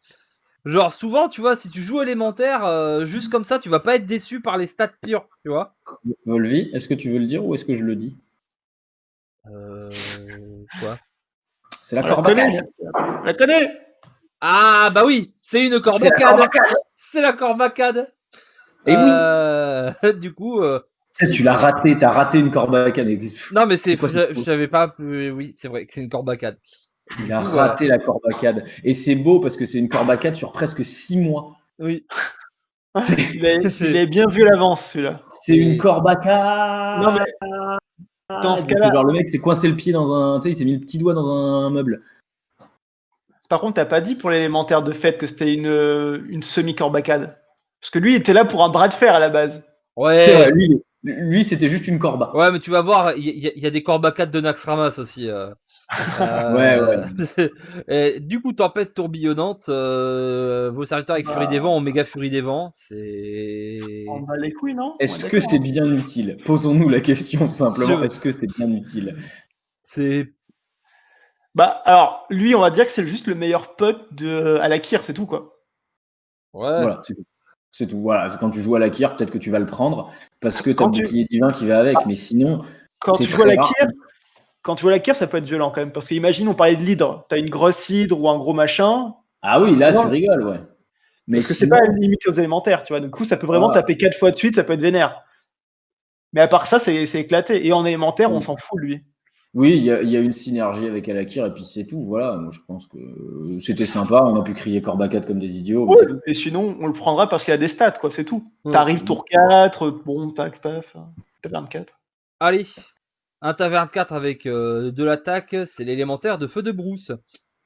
Genre, souvent, tu vois, si tu joues élémentaire, juste comme ça, tu vas pas être déçu par les stats pures, tu vois. Volvi, est-ce que tu veux le dire ou est-ce que je le dis? Quoi? C'est la corbacade. La connais. Ah, bah oui, c'est une corbacade. C'est la corbacade. Et oui. Du coup... Tu l'as raté, t'as raté une corbacade. Non, mais quoi, je savais pas... Oui, c'est vrai que c'est une corbacade. Il a raté la corbacade. Et c'est beau parce que c'est une corbacade sur presque 6 mois. Oui. Il est bien vu l'avance, celui-là. C'est une corbacade. Non, mais dans ce cas-là... Genre le mec s'est coincé le pied dans un... Tu sais, il s'est mis le petit doigt dans un meuble. Par contre, t'as pas dit pour l'élémentaire de fait que c'était une semi-corbacade. Parce que lui, il était là pour un bras de fer à la base. Ouais. C'est vrai, lui c'était juste une corba. Ouais, mais tu vas voir, il y a des corbacades de Naxxramas aussi. Ouais. Et, du coup, tempête tourbillonnante, vos serviteurs avec Furie des Vents, Oméga Furie des Vents, c'est... On bat les couilles, non? Est-ce que c'est bien utile? Posons-nous la question simplement. Est-ce que c'est bien utile? C'est... Bah, alors, lui, on va dire que c'est juste le meilleur pote de Alakir, c'est tout, quoi. Ouais. Voilà, c'est tout. C'est tout. Voilà, quand tu joues à la Kyr, peut-être que tu vas le prendre parce que tu as Quand le tu, bouclier divin qui va avec. Mais sinon, quand c'est tu joues à très rare. Alakir, quand tu joues à Alakir, ça peut être violent quand même. Parce que imagine, on parlait de l'hydre. T'as une grosse hydre ou un gros machin. Ah oui, là, tu Non, rigoles, ouais. Mais parce que c'est sinon, pas limité aux élémentaires, tu vois. Du coup, ça peut vraiment voilà. taper 4 fois de suite, ça peut être vénère. Mais à part ça, c'est éclaté. Et en élémentaire, on s'en fout, lui. Oui, il y a une synergie avec Alakir et puis c'est tout. Voilà, moi je pense que c'était sympa. On a pu crier Corbacat comme des idiots, mais Ouais. c'est tout. Et sinon, on le prendra parce qu'il a des stats, quoi, c'est tout. Ouais. T'arrives tour 4, bon, tac, paf, t'as 24. Allez, un taverne 4 avec de l'attaque, c'est l'élémentaire de Feu de Brousse.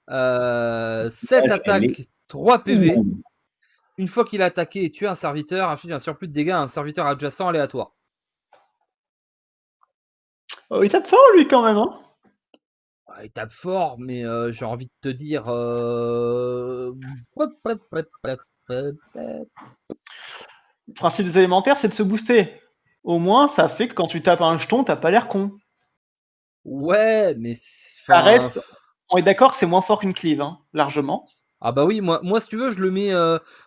7 Elle est attaques, 3 PV. immonde. Une fois qu'il a attaqué et tué un serviteur, inflige un surplus de dégâts à un serviteur adjacent aléatoire. Oh, il tape fort, lui, quand même, hein. Ouais, il tape fort, mais j'ai envie de te dire. Le principe des élémentaires, c'est de se booster. Au moins, ça fait que quand tu tapes un jeton, t'as pas l'air con. Ouais, mais. Ça Enfin. reste. On est d'accord que c'est moins fort qu'une cleave, hein, largement. Ah bah oui, moi si tu veux, je le mets.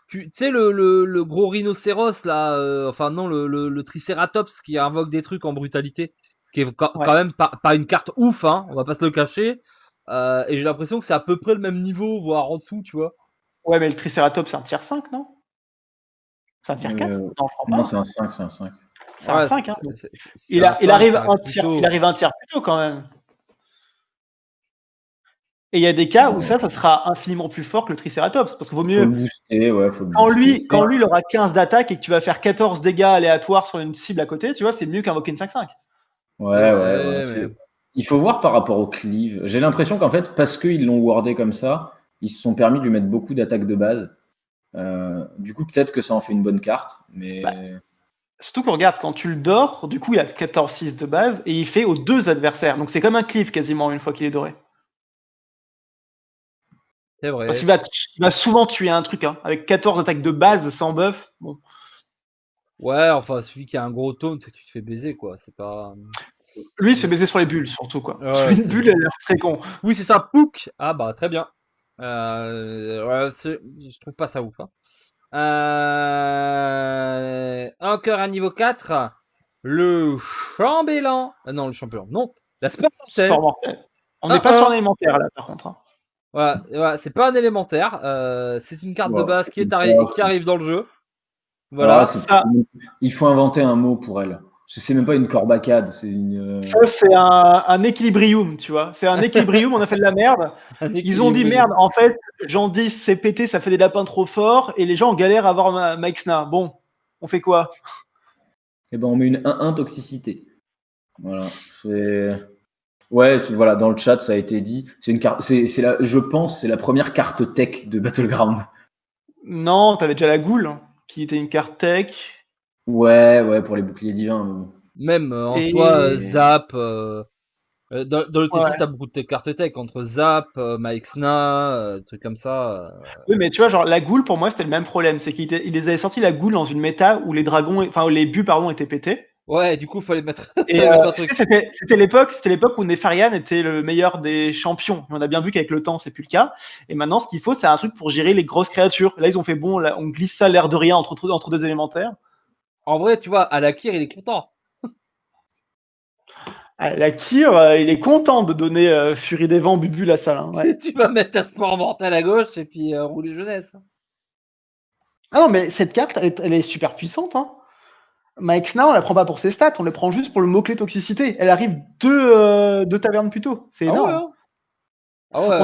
Tu sais, le gros rhinocéros là. Enfin, non, le tricératops qui invoque des trucs en brutalité. Qui est quand Ouais. même pas une carte ouf, hein, on va pas se le cacher. Et j'ai l'impression que c'est à peu près le même niveau, voire en dessous, tu vois. Ouais, mais le Triceratops, c'est un tier 5, non? C'est un tier 4? Non, je crois Non, pas. c'est un 5, c'est un 5. C'est un Ouais, 5, hein. c'est un 5, Arrive ça arrive un plus tiers, il tôt. arrive un tiers plus tôt quand même. Et il y a des cas où ça sera infiniment plus fort que le Triceratops. Parce qu'il vaut Faut le mieux. booster, ouais, faut le Quand booster. lui, il aura 15 d'attaque et que tu vas faire 14 dégâts aléatoires sur une cible à côté, tu vois, c'est mieux qu'invoquer une 5-5. Ouais, mais. Il faut voir par rapport au cleave. J'ai l'impression qu'en fait, parce qu'ils l'ont wardé comme ça, ils se sont permis de lui mettre beaucoup d'attaques de base. Du coup, peut-être que ça en fait une bonne carte, mais Bah, surtout qu'on regarde, quand tu le dors, du coup, il a 14-6 de base et il fait aux deux adversaires. Donc c'est comme un cleave quasiment une fois qu'il est doré. C'est vrai. Parce qu'il va souvent tuer un truc, hein, avec 14 attaques de base sans buff. Bon. Ouais, enfin, il suffit qu'il y ait un gros taunt et tu te fais baiser, quoi. C'est pas. Lui, il se fait baiser sur les bulles, surtout, quoi. Ouais, Parce qu'une c'est- bulle, elle a l'air très con. Oui, c'est ça, Pouk. Ah bah, très bien. Ouais, je trouve pas ça ouf. Hein. Encore un niveau 4. Le chambellan. Non, le chambellan, non. La sport mortelle. Sport mortel. On n'est pas sur un élémentaire, là, par contre. Hein. Voilà, c'est pas un élémentaire. C'est une carte de ouais, base qui arrive dans le jeu. voilà, Voilà. Ça, il faut inventer un mot pour elle. C'est même pas une corbacade, c'est une. ça c'est un équilibrium, tu vois. C'est un équilibrium, on a fait de la merde. Un Ils ont dit équilibre. merde, en fait, Jean 10 c'est pété, ça fait des lapins trop forts, et les gens galèrent à avoir Maxna. Bon, on fait quoi? Eh ben, on met une 1-1 toxicité. Voilà. Ouais, voilà, dans le chat, ça a été dit. C'est une carte. Je pense, c'est la première carte tech de Battleground. Non, t'avais déjà la goule, hein, qui était une carte tech. Ouais, pour les boucliers divins. Mais bon. Même en Et... soi, Zap. Dans le Ouais. T6, t'as beaucoup de cartes tech entre Zap, Maexna, trucs comme ça. Oui, mais tu vois, genre, la goule, pour moi, c'était le même problème. C'est qu'ils les avaient sorti la goule dans une méta où les dragons, enfin, où les buts, pardon, étaient pétés. Ouais, du coup, fallait mettre, Et fallait mettre un truc. c'était l'époque où Nefarian était le meilleur des champions. On a bien vu qu'avec le temps, c'est plus le cas. Et maintenant, ce qu'il faut, c'est un truc pour gérer les grosses créatures. Là, ils ont fait bon, là, on glisse ça l'air de rien entre deux élémentaires. En vrai, tu vois, Alakir, il est content. Ah, la Kyr, il est content de donner Furie des Vents, Bubu, la salle. Hein, ouais. Tu vas mettre ta sport mortel à gauche et puis rouler jeunesse. Ah non, mais cette carte, elle est super puissante. Hein. Maexna, on la prend pas pour ses stats, on le prend juste pour le mot-clé toxicité. Elle arrive deux tavernes plus tôt. C'est Ah ouais, énorme. hein. Ah ouais.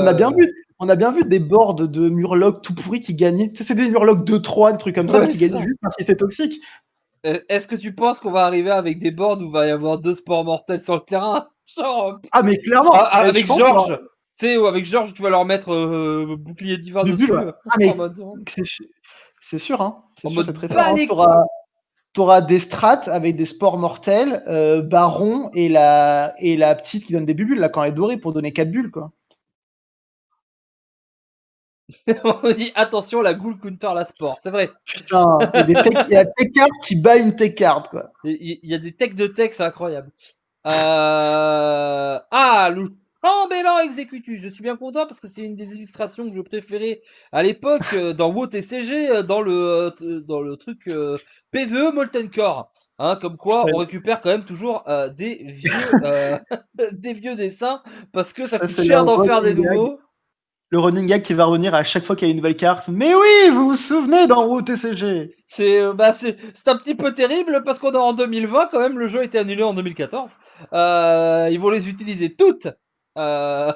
On a bien vu des boards de Murloc tout pourris qui gagnaient. Tu sais, c'est des Murloc 2-3, des trucs comme ça, Ouais, mais qui c'est gagnaient ça. juste parce que c'est toxique. Est-ce que tu penses qu'on va arriver avec des boards où il va y avoir 2 sports mortels sur le terrain? Genre, Ah, mais clairement. avec je pense Georges. Tu sais, ou avec Georges, tu vas leur mettre bouclier divin Du dessus. bulle, ouais. Ah, mais En mode, c'est sûr, hein. C'est en sûr, mode c'est très fort. bas Hein. les T'auras des strats avec des sports mortels, Baron et la petite qui donne des bulles là quand elle est dorée pour donner 4 bulles quoi. On dit attention, la Ghoul counter la sport. C'est vrai. Putain, il y a des cartes qui bat une tech card quoi. Il y a des techs de tech, c'est incroyable. Ah, le chambellan exécutus. Je suis bien content parce que c'est une des illustrations que je préférais à l'époque dans WoW TCG, dans le truc PvE Molten Core. Hein, comme quoi, Ouais. on récupère quand même toujours des vieux dessins parce que ça Ça, coûte c'est cher le d'en faire des running gag. nouveaux. Le running gag qui va revenir à chaque fois qu'il y a une nouvelle carte. Mais oui, vous vous souvenez dans WoW TCG? C'est un petit peu terrible parce qu'on est en 2020 quand même, le jeu a été annulé en 2014. Ils vont les utiliser toutes. Euh,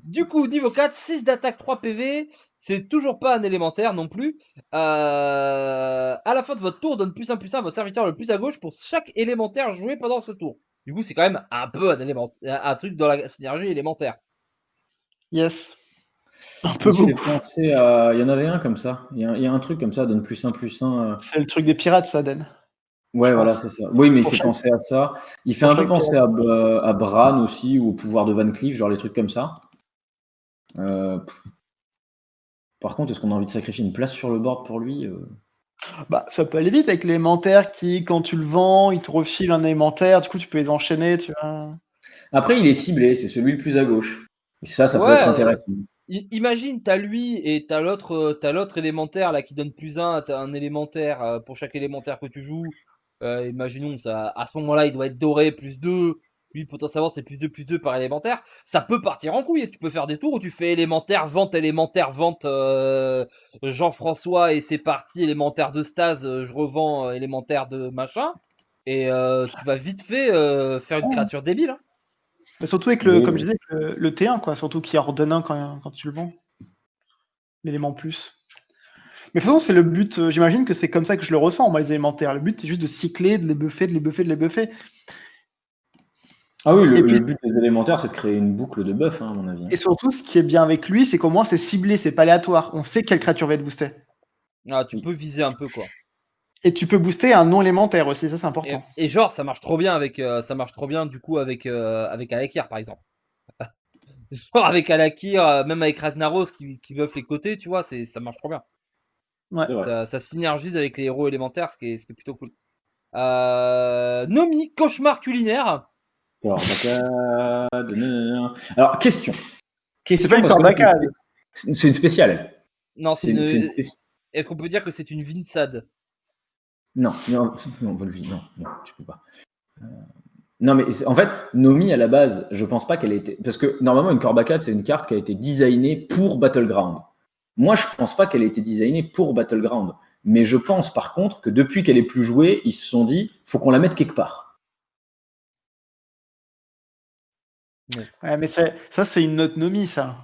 Du coup, niveau 4, 6 d'attaque, 3 PV. C'est toujours pas un élémentaire non plus. À la fin de votre tour, donne +1/+1 à votre serviteur le plus à gauche pour chaque élémentaire joué pendant ce tour. Du coup, c'est quand même un peu un truc dans la synergie élémentaire. Yes. Un Ça peu me fait beaucoup. penser à. Il y en avait un comme ça. Il y a un truc comme ça, donne +1/+1. C'est le truc des pirates, ça, Den. Ouais, Je voilà, pense. c'est ça. Oui, mais il Pour fait chaque- penser à ça. Il fait pour un peu chaque penser à Bran aussi, ou au pouvoir de Van Cleef, genre les trucs comme ça. Par contre, est-ce qu'on a envie de sacrifier une place sur le board pour lui? Bah, ça peut aller vite avec l'élémentaire qui, quand tu le vends, il te refile un élémentaire. Du coup, tu peux les enchaîner, tu vois. Après, il est ciblé, c'est celui le plus à gauche. Et ça peut Ouais, être intéressant. imagine, t'as lui et t'as l'autre élémentaire là qui donne +1. T'as un élémentaire pour chaque élémentaire que tu joues. Imaginons, ça, à ce moment-là, il doit être doré +2. Lui, potentiellement, c'est +2/+2 par élémentaire. Ça peut partir en couille et tu peux faire des tours où tu fais élémentaire, vente, Jean-François et c'est parti, élémentaire de Stase, je revends élémentaire de machin. Et tu vas vite fait faire une créature débile. Hein. Mais surtout avec Oui, comme oui. je disais, avec le T1, quoi. Surtout qui ordonne un quand tu le vends. L'élément plus. Mais de toute façon, c'est le but. J'imagine que c'est comme ça que je le ressens, moi, les élémentaires. Le but, c'est juste de cycler, de les buffer, de les buffer, de les buffer. Ah oui, Et puis, le but des élémentaires, c'est de créer une boucle de buff, hein, à mon avis. et surtout, ce qui est bien avec lui, c'est qu'au moins, c'est ciblé, c'est pas aléatoire. On sait quelle créature va être boostée. Ah, tu Oui. peux viser un peu, quoi. Et tu peux booster un non élémentaire aussi, ça c'est important. Et genre, ça marche trop bien du coup avec Alakir, par exemple. Genre avec Alakir, même avec Ragnaros qui buff les côtés, tu vois, ça marche trop bien. Ouais. C'est vrai. Ça synergise avec les héros élémentaires, ce qui est plutôt cool. Nomi, cauchemar culinaire. Alors, question. C'est pas une parce que là, corbacade. c'est une spéciale. Non, C'est une spéciale. Est-ce qu'on peut dire que c'est une Vinsad? Non, non, tu peux pas. Non, mais en fait, Nomi, à la base, je pense pas qu'elle ait été. Parce que normalement, une Corbacade, c'est une carte qui a été designée pour Battleground. Moi, je pense pas qu'elle ait été designée pour Battleground. Mais je pense par contre que depuis qu'elle est plus jouée, ils se sont dit, faut qu'on la mette quelque part. Ouais, mais ça, c'est une autonomie, ça.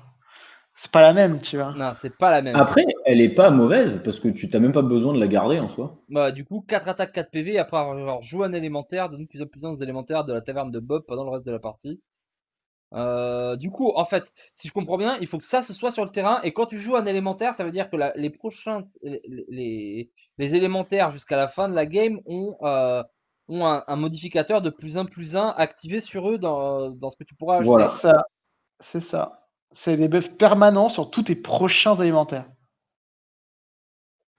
C'est pas la même, tu vois. Non, c'est pas la même. Après, elle est pas mauvaise, parce que tu n'as même pas besoin de la garder en soi. Bah, du coup, 4 attaques, 4 PV, après avoir joué un élémentaire, donne plus en puissance aux élémentaires de la taverne de Bob pendant le reste de la partie. Du coup, en fait, si je comprends bien, il faut que ça se soit sur le terrain. Et quand tu joues un élémentaire, ça veut dire que les prochains, les élémentaires jusqu'à la fin de la game ont un modificateur de +1/+1 activé sur eux dans ce que tu pourras acheter. Voilà. C'est ça. C'est des buffs permanents sur tous tes prochains élémentaires.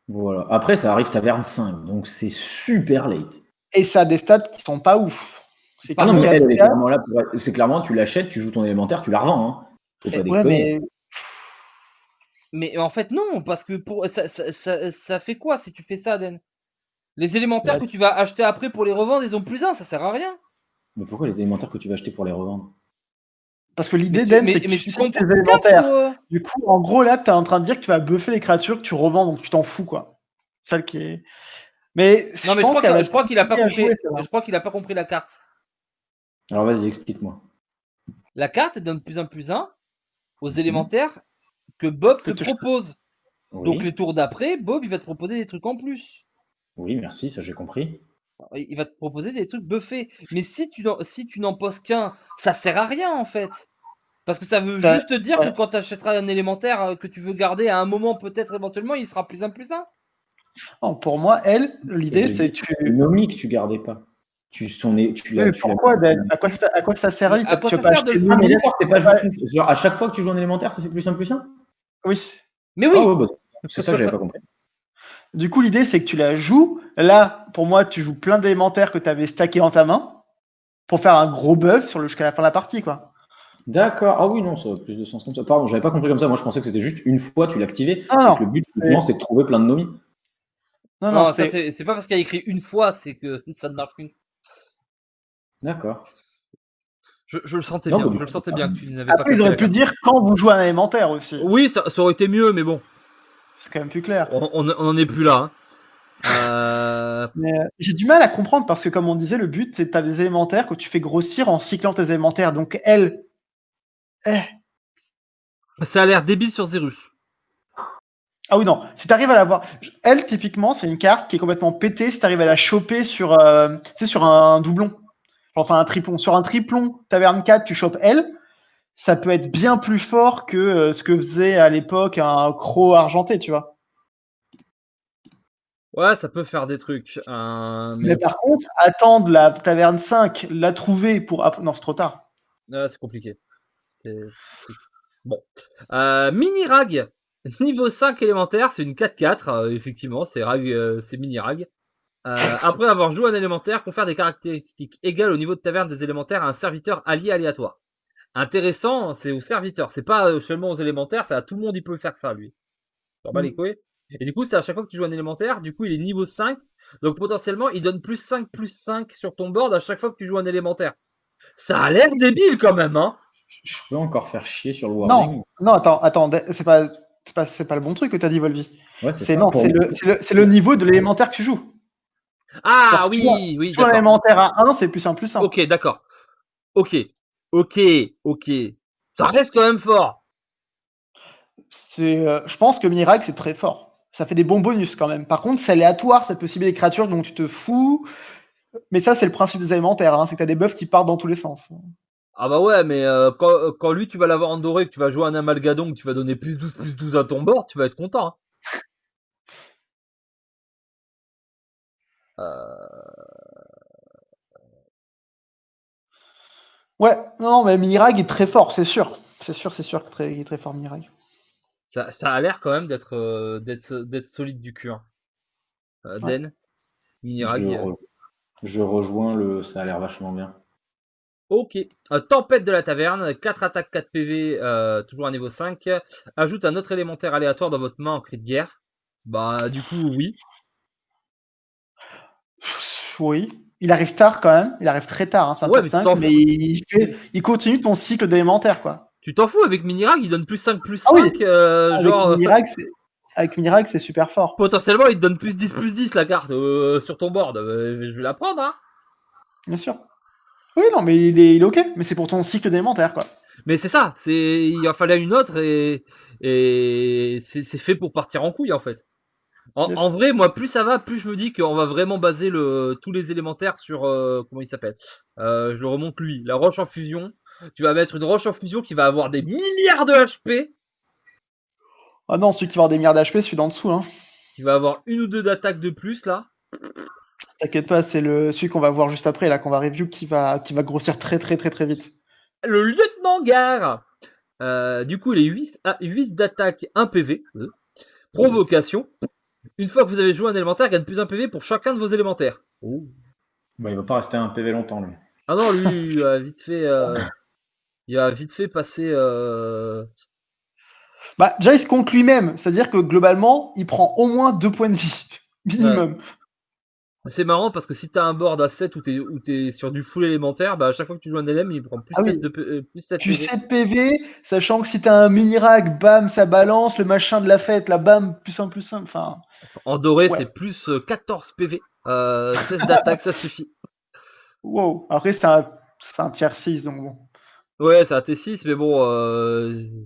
Voilà. Après, ça arrive taverne 5, donc c'est super late. Et ça a des stats qui sont pas ouf. C'est Par Ah non, mais contre, elle est clairement là pour. C'est clairement, tu l'achètes, tu joues ton élémentaire, tu la revends. Hein. Faut pas Ouais, déconner. mais en fait, non, parce que ça fait quoi si tu fais ça, Den? Les élémentaires que tu vas acheter après pour les revendre, ils ont +1, ça sert à rien. Mais pourquoi les élémentaires que tu vas acheter pour les revendre? Parce que l'idée d'En, c'est que tu cibles tes élémentaires. Du coup, en gros, là, t'es en train de dire que tu vas buffer les créatures que tu revends, donc tu t'en fous, quoi. C'est ça qui est. Mais non, mais je crois qu'il a pas compris. Je crois qu'il a pas compris la carte. Alors vas-y, explique-moi. La carte elle donne +1/+1 aux élémentaires que Bob te propose. Oui. Donc les tours d'après, Bob il va te proposer des trucs en plus. Oui, merci, ça j'ai compris. Il va te proposer des trucs buffés. Mais si tu n'en poses qu'un, ça sert à rien en fait. Parce que ça veut juste dire que quand tu achèteras un élémentaire que tu veux garder à un moment, peut-être éventuellement, il sera +1/+1. Non, pour moi, l'idée c'est que c'est Nomi que tu gardais pas. Pourquoi à quoi ça sert? À quoi ça sert de le faire? C'est pas juste genre, à chaque fois que tu joues un élémentaire, ça fait +1/+1? Oui. Mais oui. Oh, bah, c'est ça que j'avais pas compris. Du coup, l'idée c'est que tu la joues. Là, pour moi, tu joues plein d'élémentaires que tu avais stackés en ta main pour faire un gros buff jusqu'à la fin de la partie, quoi. D'accord. Ah oui, non, ça a plus de sens comme ça. Pardon, j'avais pas compris comme ça. Moi, je pensais que c'était juste une fois tu l'activais Ah et non, que le but, c'est- justement, c'est de trouver plein de nomis. non, Non, ça c'est. c'est pas parce qu'il y a écrit une fois, c'est que ça ne marche qu'une fois. D'accord. Je le sentais Non, bien, bah, du je le coup, sentais c'est bien pas- que tu n'avais pas Après, ils capté auraient la pu carte. dire quand vous jouez à un élémentaire aussi. Oui, ça aurait été mieux, mais bon, C'est quand même plus clair. on en est plus là. Mais j'ai du mal à comprendre parce que, comme on disait, le but, c'est que tu as des élémentaires que tu fais grossir en cyclant tes élémentaires. Donc, elle. Eh. Ça a l'air débile sur Zerus. Ah oui, non. Si tu arrives à la voir. Elle, typiquement, c'est une carte qui est complètement pétée si tu arrives à la choper sur, tu sais, sur un doublon. Enfin, un triplon. Sur un triplon, taverne 4, tu chopes elle. Ça peut être bien plus fort que ce que faisait à l'époque un croc argenté, tu vois. Ouais, ça peut faire des trucs. Mais par contre, attendre la taverne 5, la trouver pour. Non, c'est trop tard. C'est compliqué. C'est- Bon. Mini Rag, niveau 5 élémentaire, c'est une 4-4. Effectivement, c'est Mini Rag. Après avoir joué un élémentaire, confère des caractéristiques égales au niveau de taverne des élémentaires à un serviteur allié aléatoire. Intéressant, c'est aux serviteurs. C'est pas seulement aux élémentaires, c'est à tout le monde, il peut faire ça, lui. T'en bats les couilles. Et du coup, c'est à chaque fois que tu joues un élémentaire, du coup, il est niveau 5. Donc potentiellement, il donne +5/+5 sur ton board à chaque fois que tu joues un élémentaire. Ça a l'air débile quand même, hein. Je peux encore faire chier sur le Non, wording. non, attends, c'est pas le bon truc que t'as dit, Volvi. Ouais, c'est C'est ça. non, Pour c'est le niveau de l'élémentaire que tu joues. Genre, Ah si tu joues, oui, si oui, tu joues un d'accord. élémentaire à 1, c'est +1/+1. Ok, d'accord. Ok, ok, ok. Ça reste quand même fort. Je pense que Miracle, c'est très fort. Ça fait des bons bonus quand même. Par contre, c'est aléatoire, ça peut cibler des créatures dont tu te fous. Mais ça, c'est le principe des élémentaires, hein, c'est que t'as des buffs qui partent dans tous les sens. Ah bah ouais, mais quand lui, tu vas l'avoir en doré, que tu vas jouer un amalgadon, que tu vas donner +12/+12 à ton board, tu vas être content, hein. Ouais, non, mais Mirag est très fort, c'est sûr. C'est sûr qu'il est très fort, Mirag. Ça a l'air quand même d'être solide du cul, hein. Ouais. Den, je, Minirag. re- je rejoins le. Ça a l'air vachement bien. Ok. Tempête de la taverne, 4 attaques, 4 PV, toujours à niveau 5. Ajoute un autre élémentaire aléatoire dans votre main en cri de guerre. Bah, du coup, oui. Oui. Il arrive tard quand même. Il arrive très tard, hein, c'est un Ouais, top mais tu 5, t'en mais fous. il continue ton cycle d'élémentaire, quoi. Tu t'en fous avec Minirag, il donne +5/+5. Ah oui, avec Genre, Mirag, c'est super fort. potentiellement, il te donne +10/+10 la carte sur ton board. Je vais la prendre, hein. Bien sûr. Oui, non, mais il est ok. Mais c'est pour ton cycle d'élémentaire, quoi. Mais c'est ça, il en fallait une autre et c'est fait pour partir en couille en fait. En Yes. vrai, moi, plus ça va, plus je me dis qu'on va vraiment baser tous les élémentaires sur comment il s'appelle. Je le remonte lui, la roche en fusion. Tu vas mettre une roche en fusion qui va avoir des milliards de HP, Ah non, celui qui va avoir des milliards d'HP, celui d'en dessous, hein. qui va avoir une ou deux d'attaques de plus là. T'inquiète pas, c'est celui qu'on va voir juste après, là, qu'on va review, qui va grossir très très très très vite. Le lieutenant Gare. Du coup, il est 8 d'attaque, 1 PV. Provocation. Une fois que vous avez joué un élémentaire, gagne plus 1 PV pour chacun de vos élémentaires. Oh. Bah, il va pas rester un PV longtemps, lui. Ah non, lui, il a vite fait passer. Bah, déjà, il se compte lui-même, c'est-à-dire que globalement, il prend au moins 2 points de vie, minimum. C'est marrant parce que si t'as un board à 7 où t'es sur du full élémentaire, bah à chaque fois que tu joues un LM, il prend plus Ah 7 oui, plus 7 plus PV. 7 PV, sachant que si t'as un mini-rag, bam, ça balance, le machin de la fête, là, bam, +1/+1, enfin... En doré, Ouais. c'est plus 14 PV. 16 d'attaque, ça suffit. Wow. Après, c'est un tier 6, donc bon. Ouais, c'est un T6, mais bon,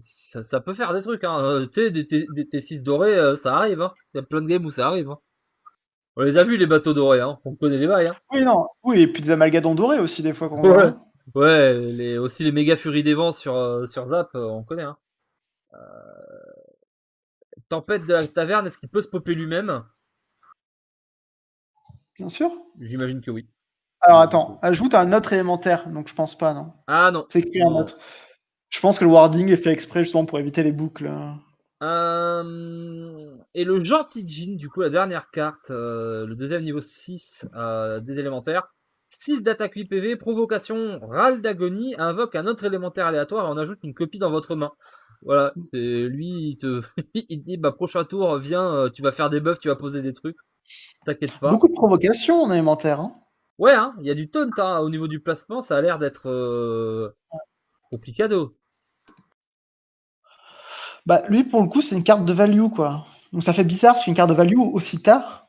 ça peut faire des trucs, hein. Tu sais, des T6 dorés, ça arrive, hein. Il y a plein de games où ça arrive, hein. On les a vus, les bateaux dorés, hein. On connaît les bails, hein. Oui, non. Oui, et puis des amalgadons dorés aussi, des fois, qu'on voit. Ouais. Hein. Ouais, aussi les méga furies des vents sur Zap, on connaît, hein. Tempête de la taverne, est-ce qu'il peut se popper lui-même? Bien sûr. J'imagine que oui. Alors, attends, ajoute un autre élémentaire, donc je pense pas, non. Ah non. C'est écrit un Non. autre. Je pense que le wording est fait exprès, justement, pour éviter les boucles. Et le gentil Jean, du coup, la dernière carte, le deuxième niveau 6 des élémentaires. 6 d'attaque 8 PV, provocation, râle d'agonie, invoque un autre élémentaire aléatoire et on ajoute une copie dans votre main. Voilà, et lui, il te dit, bah, prochain tour, viens, tu vas faire des buffs, tu vas poser des trucs. T'inquiète pas. Beaucoup de provocations en élémentaire. Hein. Ouais, hein, il y a du taunt, hein, au niveau du placement, ça a l'air d'être complicado. Bah, lui, pour le coup, c'est une carte de value, quoi. Donc ça fait bizarre, parce qu'une carte de value aussi tard.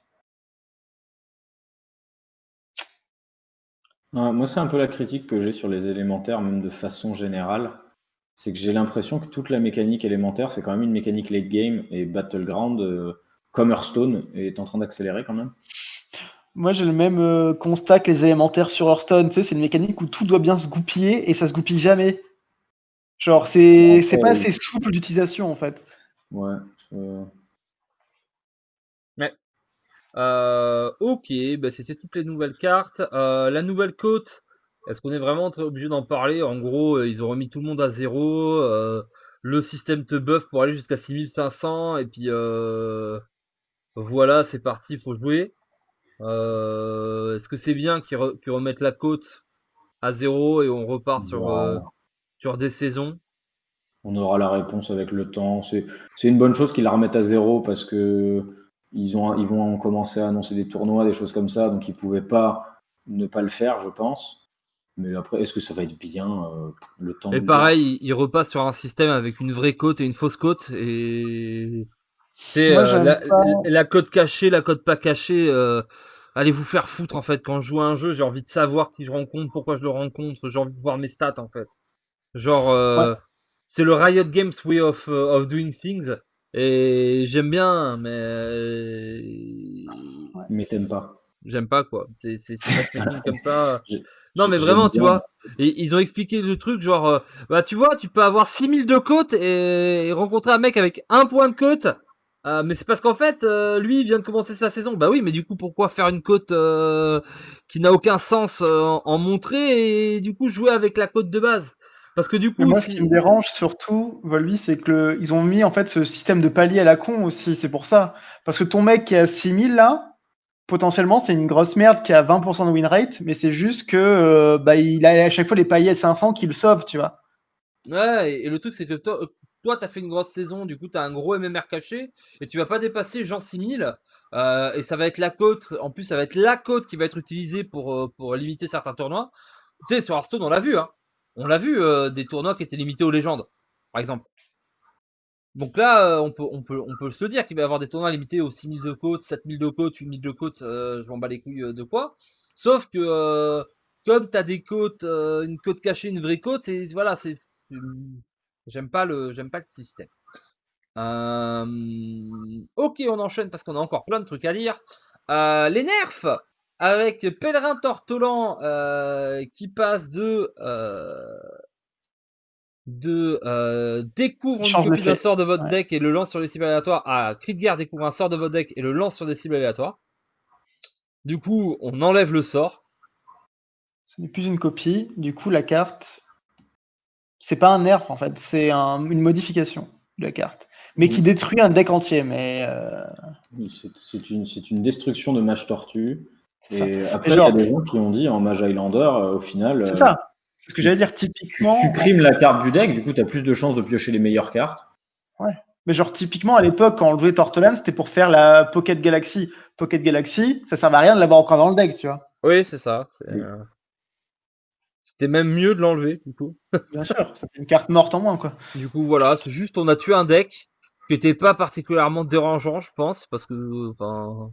Ouais, moi, c'est un peu la critique que j'ai sur les élémentaires, même de façon générale. C'est que j'ai l'impression que toute la mécanique élémentaire, c'est quand même une mécanique late game et Battleground, comme Hearthstone, est en train d'accélérer quand même. Moi, j'ai le même constat que les élémentaires sur Hearthstone. Tu sais, c'est une mécanique où tout doit bien se goupiller et ça se goupille jamais. Genre, c'est pas assez souple d'utilisation, en fait. Ouais. Ok, bah c'était toutes les nouvelles cartes. La nouvelle côte, est-ce qu'on est vraiment obligé d'en parler? En gros, ils ont remis tout le monde à 0. Le système te buff pour aller jusqu'à 6500. Et puis voilà, c'est parti, il faut jouer. Est-ce que c'est bien qu'ils remettent la côte à 0 et on repart sur des saisons? On aura la réponse avec le temps. C'est une bonne chose qu'ils la remettent à 0 parce que ils vont commencer à annoncer des tournois, des choses comme ça, donc ils pouvaient pas ne pas le faire, je pense. Mais après, est-ce que ça va être bien le temps Et de pareil, ils repassent sur un système avec une vraie côte et une fausse côte. Et c'est Moi, j'aime pas. la côte cachée, la côte pas cachée. Allez vous faire foutre en fait. Quand je joue à un jeu, j'ai envie de savoir qui je rencontre, pourquoi je le rencontre. J'ai envie de voir mes stats en fait. Genre, Ouais. c'est le Riot Games way of doing things. Et j'aime bien, Mais t'aimes pas. j'aime pas quoi. C'est matchmaking comme ça. Non, mais J'aime vraiment, tu bien. vois, et ils ont expliqué le truc, genre, bah, tu vois, tu peux avoir 6000 de côte et rencontrer un mec avec un point de côte. Mais c'est parce qu'en fait, lui, il vient de commencer sa saison. Bah oui, mais du coup, pourquoi faire une côte qui n'a aucun sens en montrer et du coup jouer avec la côte de base? Parce que du Mais coup, moi, ce qui me dérange surtout, Volvi, c'est que ils ont mis en fait ce système de palier à la con aussi. C'est pour ça. Parce que ton mec qui est à 6000 là, potentiellement, c'est une grosse merde qui a 20% de win rate, mais c'est juste que bah, il a à chaque fois les paliers à 500 qui le sauvent, tu vois. Ouais, et le truc, c'est que toi, t'as fait une grosse saison, du coup, t'as un gros MMR caché, et tu vas pas dépasser genre 6000, et ça va être la côte, en plus, ça va être la côte qui va être utilisée pour limiter certains tournois. Tu sais, sur Hearthstone, on l'a vu, hein. On l'a vu, des tournois qui étaient limités aux légendes, par exemple. Donc là, on peut se le dire qu'il va y avoir des tournois limités aux 6000 de côte, 7000 de côte, 8000 de côte, je m'en bats les couilles de quoi. Sauf que, comme t'as des côtes, une côte cachée, une vraie côte, voilà, j'aime pas le système. Ok, on enchaîne parce qu'on a encore plein de trucs à lire. Les nerfs avec Pèlerin Tortolan qui passe de découvre Il une change copie d'un l'effet. sort de votre Ouais. deck et le lance sur des cibles aléatoires à cri de guerre découvre un sort de votre deck et le lance sur des cibles aléatoires. Du coup, on enlève le sort. Ce n'est plus une copie. Du coup, la carte, c'est pas un nerf en fait, c'est une modification de la carte, mais qui détruit un deck entier. Mais C'est une destruction de Mage Tortue. c'est ça. Et Et après, il y genre, a des gens qui ont dit en Mage Highlander, au final, c'est ça. C'est ce que tu, j'allais dire tu typiquement. supprimes la carte du deck, du coup, tu as plus de chances de piocher les meilleures cartes. Ouais. Mais genre typiquement à l'époque quand on jouait Tortolan, c'était pour faire la Pocket Galaxy. Pocket Galaxy, ça servait à rien de l'avoir encore dans le deck, tu vois. Oui, c'est ça. Oui. C'était même mieux de l'enlever, du coup. Bien sûr, ça fait une carte morte en moins, quoi. Du coup, voilà, c'est juste, on a tué un deck qui était pas particulièrement dérangeant, je pense, parce que, enfin.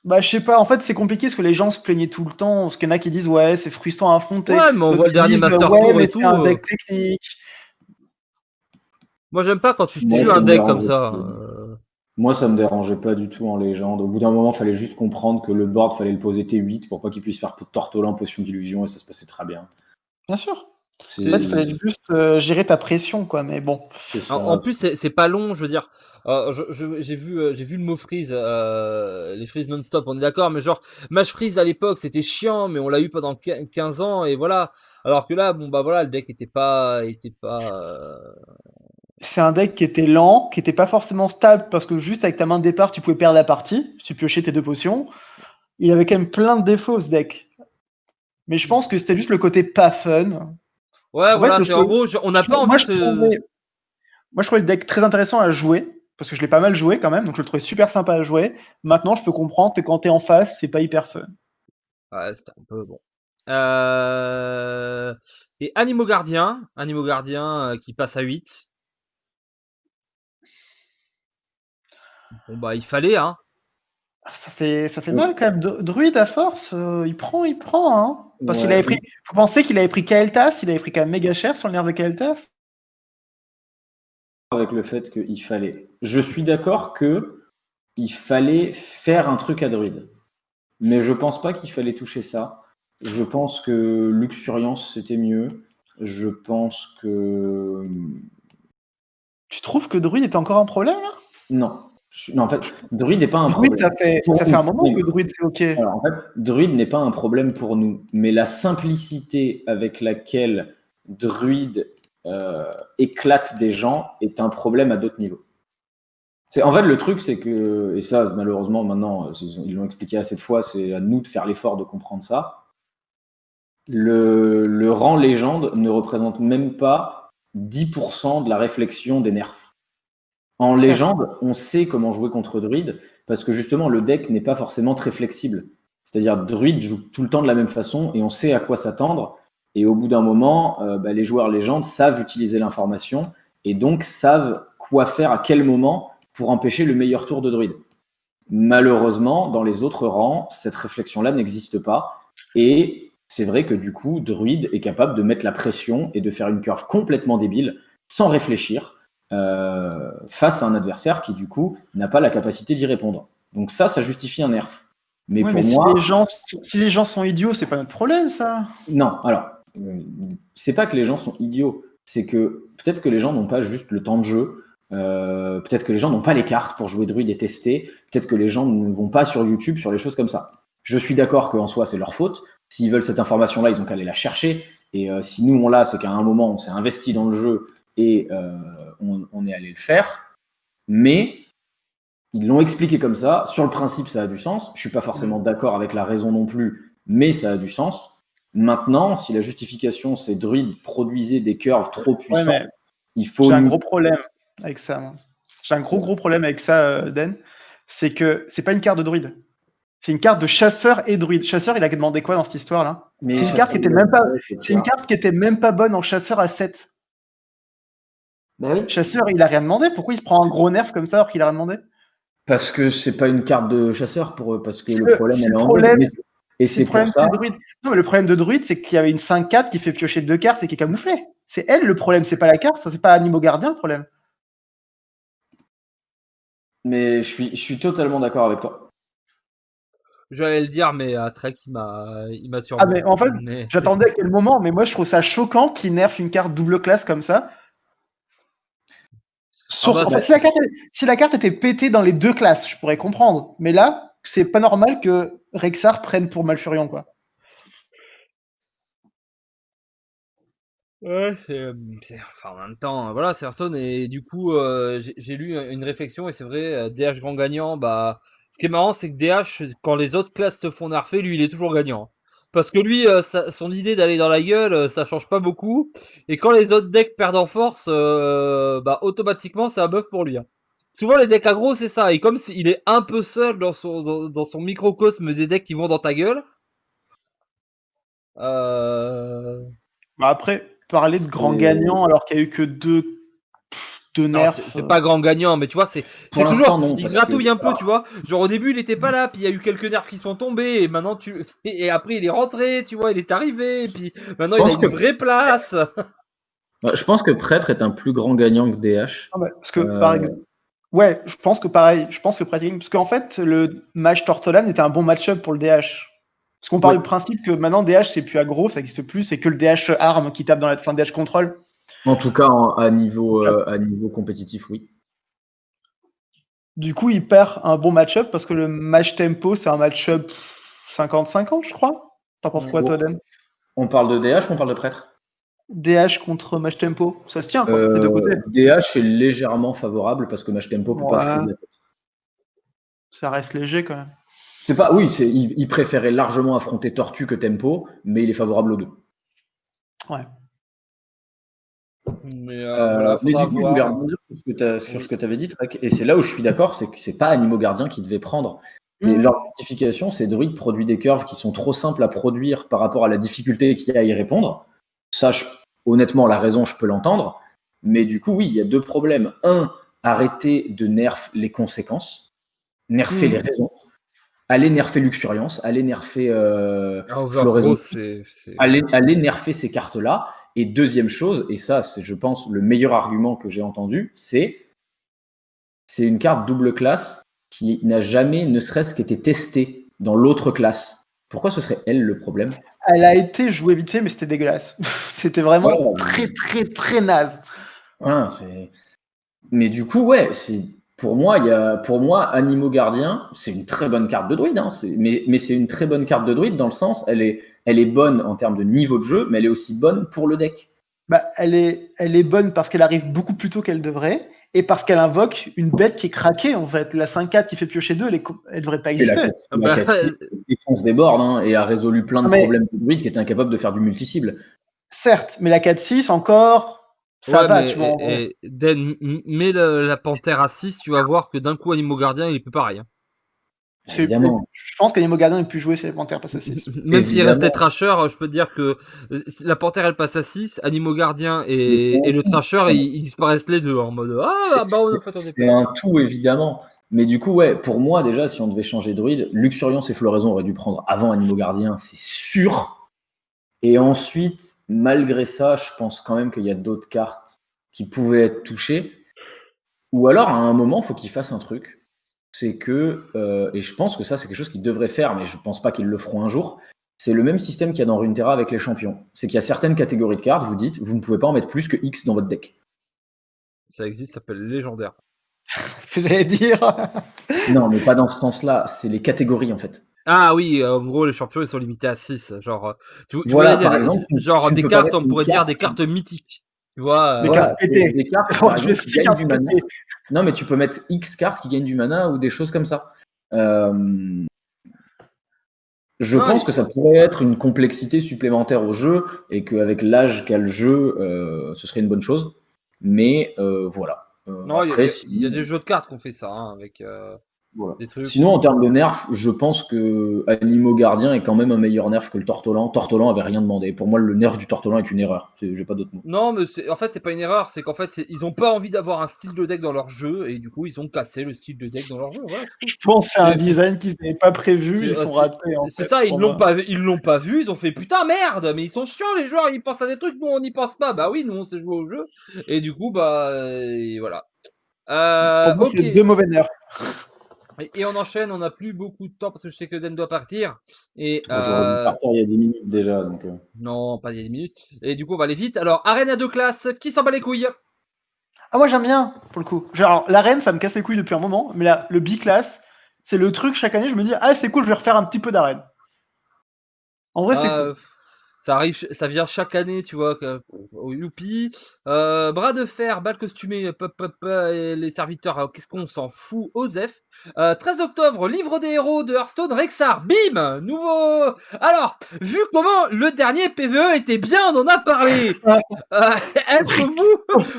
Bah, je sais pas, en fait, c'est compliqué parce que les gens se plaignaient tout le temps. Parce qu'il y en a qui disent, ouais, c'est frustrant à affronter. Ouais, mais on D'autres voit le qui dernier disent, Master ouais, Tour mais et c'est tout. un deck technique. Moi, j'aime pas quand tu Moi, tues ça un me deck comme dérangeait. ça. Moi, ça me dérangeait pas du tout en légende. Au bout d'un moment, il fallait juste comprendre que le board, fallait le poser T8 pour pas qu'il puisse faire Tortolan, potion d'illusion, et ça se passait très bien. Bien sûr. C'est En fait, il fallait juste gérer ta pression, quoi. Mais bon. c'est En ça. plus, c'est pas long, je veux dire. J'ai vu le mot freeze, les freeze non-stop, on est d'accord, mais genre, match freeze à l'époque, c'était chiant, mais on l'a eu pendant 15 ans, et voilà. Alors que là, bon, bah voilà, le deck était pas. C'est un deck qui était lent, qui était pas forcément stable parce que juste avec ta main de départ, tu pouvais perdre la partie. Si tu piochais tes 2 potions. Il avait quand même plein de défauts, ce deck. Mais je pense que c'était juste le côté pas fun. Ouais, En voilà, fait, c'est en gros, on n'a pas envie de moi, je trouvais le deck très intéressant à jouer, parce que je l'ai pas mal joué quand même, donc je le trouvais super sympa à jouer. Maintenant, je peux comprendre que quand t'es en face, c'est pas hyper fun. Ouais, c'était un peu bon. Et Animaux Gardiens qui passe à 8. Bon bah il fallait, hein. Ça fait mal quand même. Druide à force, il prend, hein. Parce qu'il Ouais. avait pris. Faut penser qu'il avait pris Kael'thas, il avait pris quand même méga cher sur le nerf de Kael'thas. Avec le fait qu'il fallait. Je suis d'accord que il fallait faire un truc à druide. Mais je pense pas qu'il fallait toucher ça. Je pense que Luxuriance, c'était mieux. Je pense que... Tu trouves que Druide était encore un problème là? Non. Non, en fait, druide n'est pas un Druide, problème. ça fait un moment que Druide c'est ok. Alors, en fait, druide n'est pas un problème pour nous. Mais la simplicité avec laquelle druide éclate des gens est un problème à d'autres niveaux. En fait, le truc, c'est que, et ça, malheureusement, maintenant, ils l'ont expliqué assez de fois, c'est à nous de faire l'effort de comprendre ça. Le rang légende ne représente même pas 10% de la réflexion des nerfs. En Certes. légende, on sait comment jouer contre druide, parce que justement, le deck n'est pas forcément très flexible. C'est-à-dire, druide joue tout le temps de la même façon, et on sait à quoi s'attendre. Et au bout d'un moment, les joueurs légendes savent utiliser l'information, et donc savent quoi faire à quel moment pour empêcher le meilleur tour de druide. Malheureusement, dans les autres rangs, cette réflexion-là n'existe pas. Et c'est vrai que du coup, druide est capable de mettre la pression et de faire une curve complètement débile, sans réfléchir, face à un adversaire qui du coup n'a pas la capacité d'y répondre. Donc ça justifie un nerf. Mais Ouais, pour mais moi, si les gens sont idiots, c'est pas notre problème ça. non. Alors, c'est pas que les gens sont idiots, c'est que peut-être que les gens n'ont pas juste le temps de jeu. Peut-être que les gens n'ont pas les cartes pour jouer druide et tester. Peut-être que les gens ne vont pas sur YouTube sur les choses comme ça. Je suis d'accord qu'en soi, c'est leur faute. S'ils veulent cette information-là, ils ont qu'à aller la chercher. Et si nous, on l'a, c'est qu'à un moment, on s'est investi dans le jeu et on est allé le faire. Mais ils l'ont expliqué comme ça. Sur le principe, ça a du sens. Je suis pas forcément d'accord avec la raison non plus, mais ça a du sens. Maintenant, si la justification, c'est druide produisait des curves trop puissants, Ouais, mais il faut... j'ai un gros problème avec ça. Moi. J'ai un gros problème avec ça, Den. C'est que c'est pas une carte de druide. C'est une carte de chasseur et druide. Chasseur, il a demandé quoi dans cette histoire-là? C'est une carte qui était même pas. C'est une carte qui était même pas bonne en chasseur à 7. Bah oui. Chasseur, il a rien demandé. Pourquoi il se prend un gros nerf comme ça alors qu'il a rien demandé? Parce que c'est pas une carte de chasseur pour eux, parce que le problème, elle est en problème, druide. Et c'est pour ça. Non, mais le problème de druide, c'est qu'il y avait une 5-4 qui fait piocher 2 cartes et qui est camouflée. C'est elle le problème, c'est pas la carte, ça c'est pas Animaux Gardien le problème. Mais je suis totalement d'accord avec toi. J'allais le dire, mais Trek, il m'a tué. Ah, mais en fait, j'attendais à quel moment, mais moi je trouve ça choquant qu'il nerfe une carte double classe comme ça. Surtout, en fait, si la carte était pétée dans les deux classes, je pourrais comprendre. Mais là, c'est pas normal que Rexar prenne pour Malfurion, quoi. Ouais, enfin, en même temps, voilà, c'est Hearthstone, et du coup, j'ai lu une réflexion, et c'est vrai, DH grand gagnant, bah, ce qui est marrant, c'est que DH, quand les autres classes se font nerfer, lui, il est toujours gagnant. Parce que lui, son idée d'aller dans la gueule, ça change pas beaucoup, et quand les autres decks perdent en force, bah, automatiquement, c'est un buff pour lui. Hein. Souvent, les decks aggro, c'est ça, et comme il est un peu seul dans son microcosme des decks qui vont dans ta gueule, Bah après, parler de grand gagnant alors qu'il y a eu que deux nerfs. C'est pas grand gagnant, mais tu vois, c'est toujours, non, il gratouille un peu, tu vois. Genre au début, il était pas là, puis il y a eu quelques nerfs qui sont tombés, et maintenant et après il est rentré, tu vois, il est arrivé, et puis maintenant il a une vraie place. Je pense que Prêtre est un plus grand gagnant que DH. Ah bah, parce que par exemple, ouais, je pense que pareil, parce qu'en fait, le match Tortolan était un bon match-up pour le DH. Parce qu'on parle du principe que maintenant DH c'est plus aggro, ça n'existe plus, c'est que le DH arme qui tape dans la fin DH contrôle. En tout cas, à niveau compétitif, oui. Du coup, il perd un bon match-up parce que le match tempo, c'est un match-up 50-50, je crois. T'en penses quoi, toi, Dan? On parle de DH ou on parle de Prêtre? DH contre match tempo, ça se tient, quoi, des deux côtés. DH est légèrement favorable parce que match tempo peut pas friter la tête. Ça reste léger, quand même. C'est pas, oui, il préférait largement affronter Tortue que Tempo, mais il est favorable aux deux. Ouais. Mais voilà, Mais faudra du coup, je voulais voir. rebondir sur Oui. ce que tu avais dit, Trek, et c'est là où je suis d'accord, c'est que c'est pas Animo Gardien qui devait prendre. Leur justification, c'est Druid produit des curves qui sont trop simples à produire par rapport à la difficulté qu'il y a à y répondre. Ça, honnêtement, la raison, je peux l'entendre. Mais du coup, oui, il y a deux problèmes. Un, arrêter de nerf les conséquences, nerfer les raisons. Aller nerfer Luxuriance, aller nerfer Floraison, Overgrowth, c'est. aller nerfer ces cartes-là. Et deuxième chose, et ça, c'est, je pense, le meilleur argument que j'ai entendu, c'est une carte double classe qui n'a jamais, ne serait-ce qu'été testée dans l'autre classe. Pourquoi ce serait elle le problème? Elle a été jouée vite fait, mais c'était dégueulasse. C'était vraiment Voilà. très, très, très naze. Voilà, mais du coup, ouais, pour moi, Animo Gardien, c'est une très bonne carte de druide. Hein, mais c'est une très bonne carte de druide dans le sens, elle est bonne en termes de niveau de jeu, mais elle est aussi bonne pour le deck. Bah, elle est bonne parce qu'elle arrive beaucoup plus tôt qu'elle devrait, et parce qu'elle invoque une bête qui est craquée, en fait. La 5-4 qui fait piocher 2, elle devrait pas Et la exister. 4-6 défonce des boards hein, et a résolu plein de problèmes de druide qui étaient incapables de faire du multi-cible. Certes, mais la 4-6, encore, ça va, tu vois. Den, mets la panthère à 6, tu vas voir que d'un coup, Animo Gardien, il est plus pareil. Hein. Évidemment. Je pense qu'Animo Gardien est plus joué si la panthère passe à 6. Même s'il restait Trasher, je peux te dire que la panthère elle passe à 6, Animo Gardien et le Trasher ils disparaissent les deux en mode c'est un tout évidemment. Mais du coup, ouais, pour moi déjà, si on devait changer de druide, Luxuriance et Floraison auraient dû prendre avant Animo Gardien, c'est sûr. Et ensuite, malgré ça, je pense quand même qu'il y a d'autres cartes qui pouvaient être touchées. Ou alors, à un moment, il faut qu'ils fassent un truc. C'est que, et je pense que ça, c'est quelque chose qu'ils devraient faire, mais je pense pas qu'ils le feront un jour. C'est le même système qu'il y a dans Runeterra avec les champions. C'est qu'il y a certaines catégories de cartes, vous dites, vous ne pouvez pas en mettre plus que X dans votre deck. Ça existe, ça s'appelle légendaire. Ce que j'allais dire. Non, mais pas dans ce sens-là, c'est les catégories en fait. Ah oui, en gros, les champions ils sont limités à 6. Genre, tu voilà, vois, par exemple, genre des cartes, on pourrait dire des cartes mythiques. Tu vois, des cartes pétées. Des cartes par exemple, qui gagnent du mana. Non, mais tu peux mettre X cartes qui gagnent du mana ou des choses comme ça. Je pense que ça pourrait être une complexité supplémentaire au jeu et qu'avec l'âge qu'a le jeu, ce serait une bonne chose. Mais voilà. Non, il y a des jeux de cartes qui ont fait ça hein, avec voilà. des trucs. Sinon, en termes de nerf, je pense que Animo Gardien est quand même un meilleur nerf que le Tortolan. Tortolan avait rien demandé. Pour moi, le nerf du Tortolan est une erreur. J'ai pas d'autre mot. Non, mais en fait, c'est pas une erreur. C'est qu'en fait, ils ont pas envie d'avoir un style de deck dans leur jeu et du coup, ils ont cassé le style de deck dans leur jeu. Voilà, je pense que c'est un design qu'ils n'avaient pas prévu. Ils sont ratés. C'est ça, ils l'ont pas vu. Ils ont fait putain merde, mais ils sont chiants les joueurs. Ils pensent à des trucs, nous on n'y pense pas. Bah oui, nous on sait jouer au jeu et du coup, voilà. Pour moi, c'est deux mauvais nerfs. Et on enchaîne, on n'a plus beaucoup de temps parce que je sais que Den doit partir. Et j'aurais dû partir il y a 10 minutes déjà. Donc, non, pas il y a 10 minutes. Et du coup, on va aller vite. Alors, arène à 2 classes, qui s'en bat les couilles? Ah, moi j'aime bien, pour le coup. Genre, l'arène, ça me casse les couilles depuis un moment, mais là, le B-class, c'est le truc, chaque année, je me dis, ah, c'est cool, je vais refaire un petit peu d'arène. En vrai, c'est cool. Ça arrive, ça vient chaque année, tu vois, au Youpi. Bras de fer, balle costumée, et les serviteurs, qu'est-ce qu'on s'en fout, Osef. 13 octobre, livre des héros de Hearthstone, Rexar, bim, nouveau. Alors, vu comment le dernier PVE était bien, on en a parlé. Est-ce que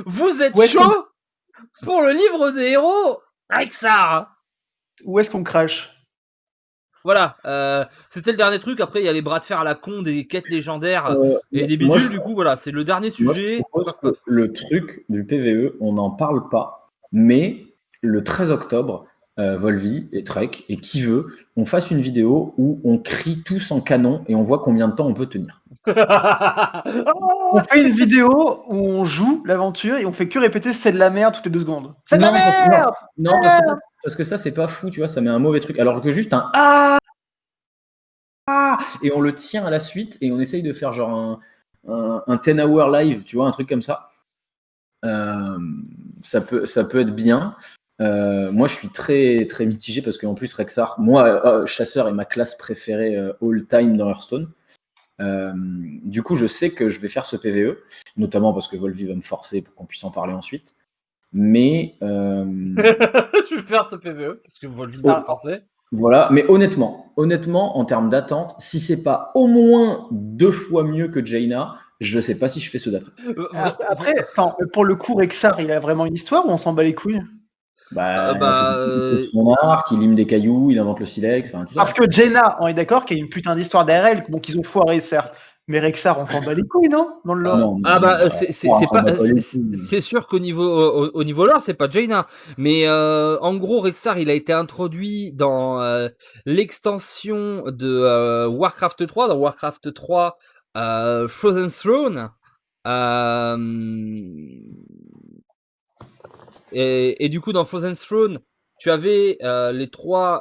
vous êtes chaud pour le livre des héros, Rexar? Où est-ce qu'on crache? Voilà, c'était le dernier truc. Après, il y a les bras de fer à la con, des quêtes légendaires et des bidules. Du coup, voilà, c'est le dernier sujet. Le truc du PVE, on n'en parle pas, mais le 13 octobre, Volvi et Trek et qui veut, on fasse une vidéo où on crie tous en canon et on voit combien de temps on peut tenir. On fait une vidéo où on joue l'aventure et on fait que répéter c'est de la merde toutes les 2 secondes. C'est de la merde. Non, parce que ça c'est pas fou, tu vois, ça met un mauvais truc. Alors que juste un et on le tient à la suite et on essaye de faire genre un 10-hour live, tu vois, un truc comme ça. Ça peut être bien. Moi, je suis très très mitigé parce qu'en plus Rexar, moi, chasseur est ma classe préférée all time dans Hearthstone. Du coup, je sais que je vais faire ce PVE, notamment parce que Volvi va me forcer pour qu'on puisse en parler ensuite. Mais je vais faire ce PVE parce que Volvi va me forcer. Voilà, mais honnêtement, en termes d'attente, si c'est pas au moins 2 fois mieux que Jaina, je sais pas si je fais ceux d'après. Après, attends, pour le coup, Rexar, il a vraiment une histoire ou on s'en bat les couilles? Bah, il fait son arc, il lime des cailloux, il invente le silex, enfin tout ça. Parce que Jaina, on est d'accord qu'il y a une putain d'histoire derrière elle, bon, qu'ils ont foiré, certes. Mais Rexar, on s'en bat les couilles, non? Dans le lore. Non, Ah bah on c'est s'en pas bat pas les couilles. c'est sûr qu'au niveau au niveau lore c'est pas Jaina, mais en gros Rexar il a été introduit dans l'extension de Warcraft 3, dans Warcraft 3 Frozen Throne. Et du coup dans Frozen Throne tu avais les trois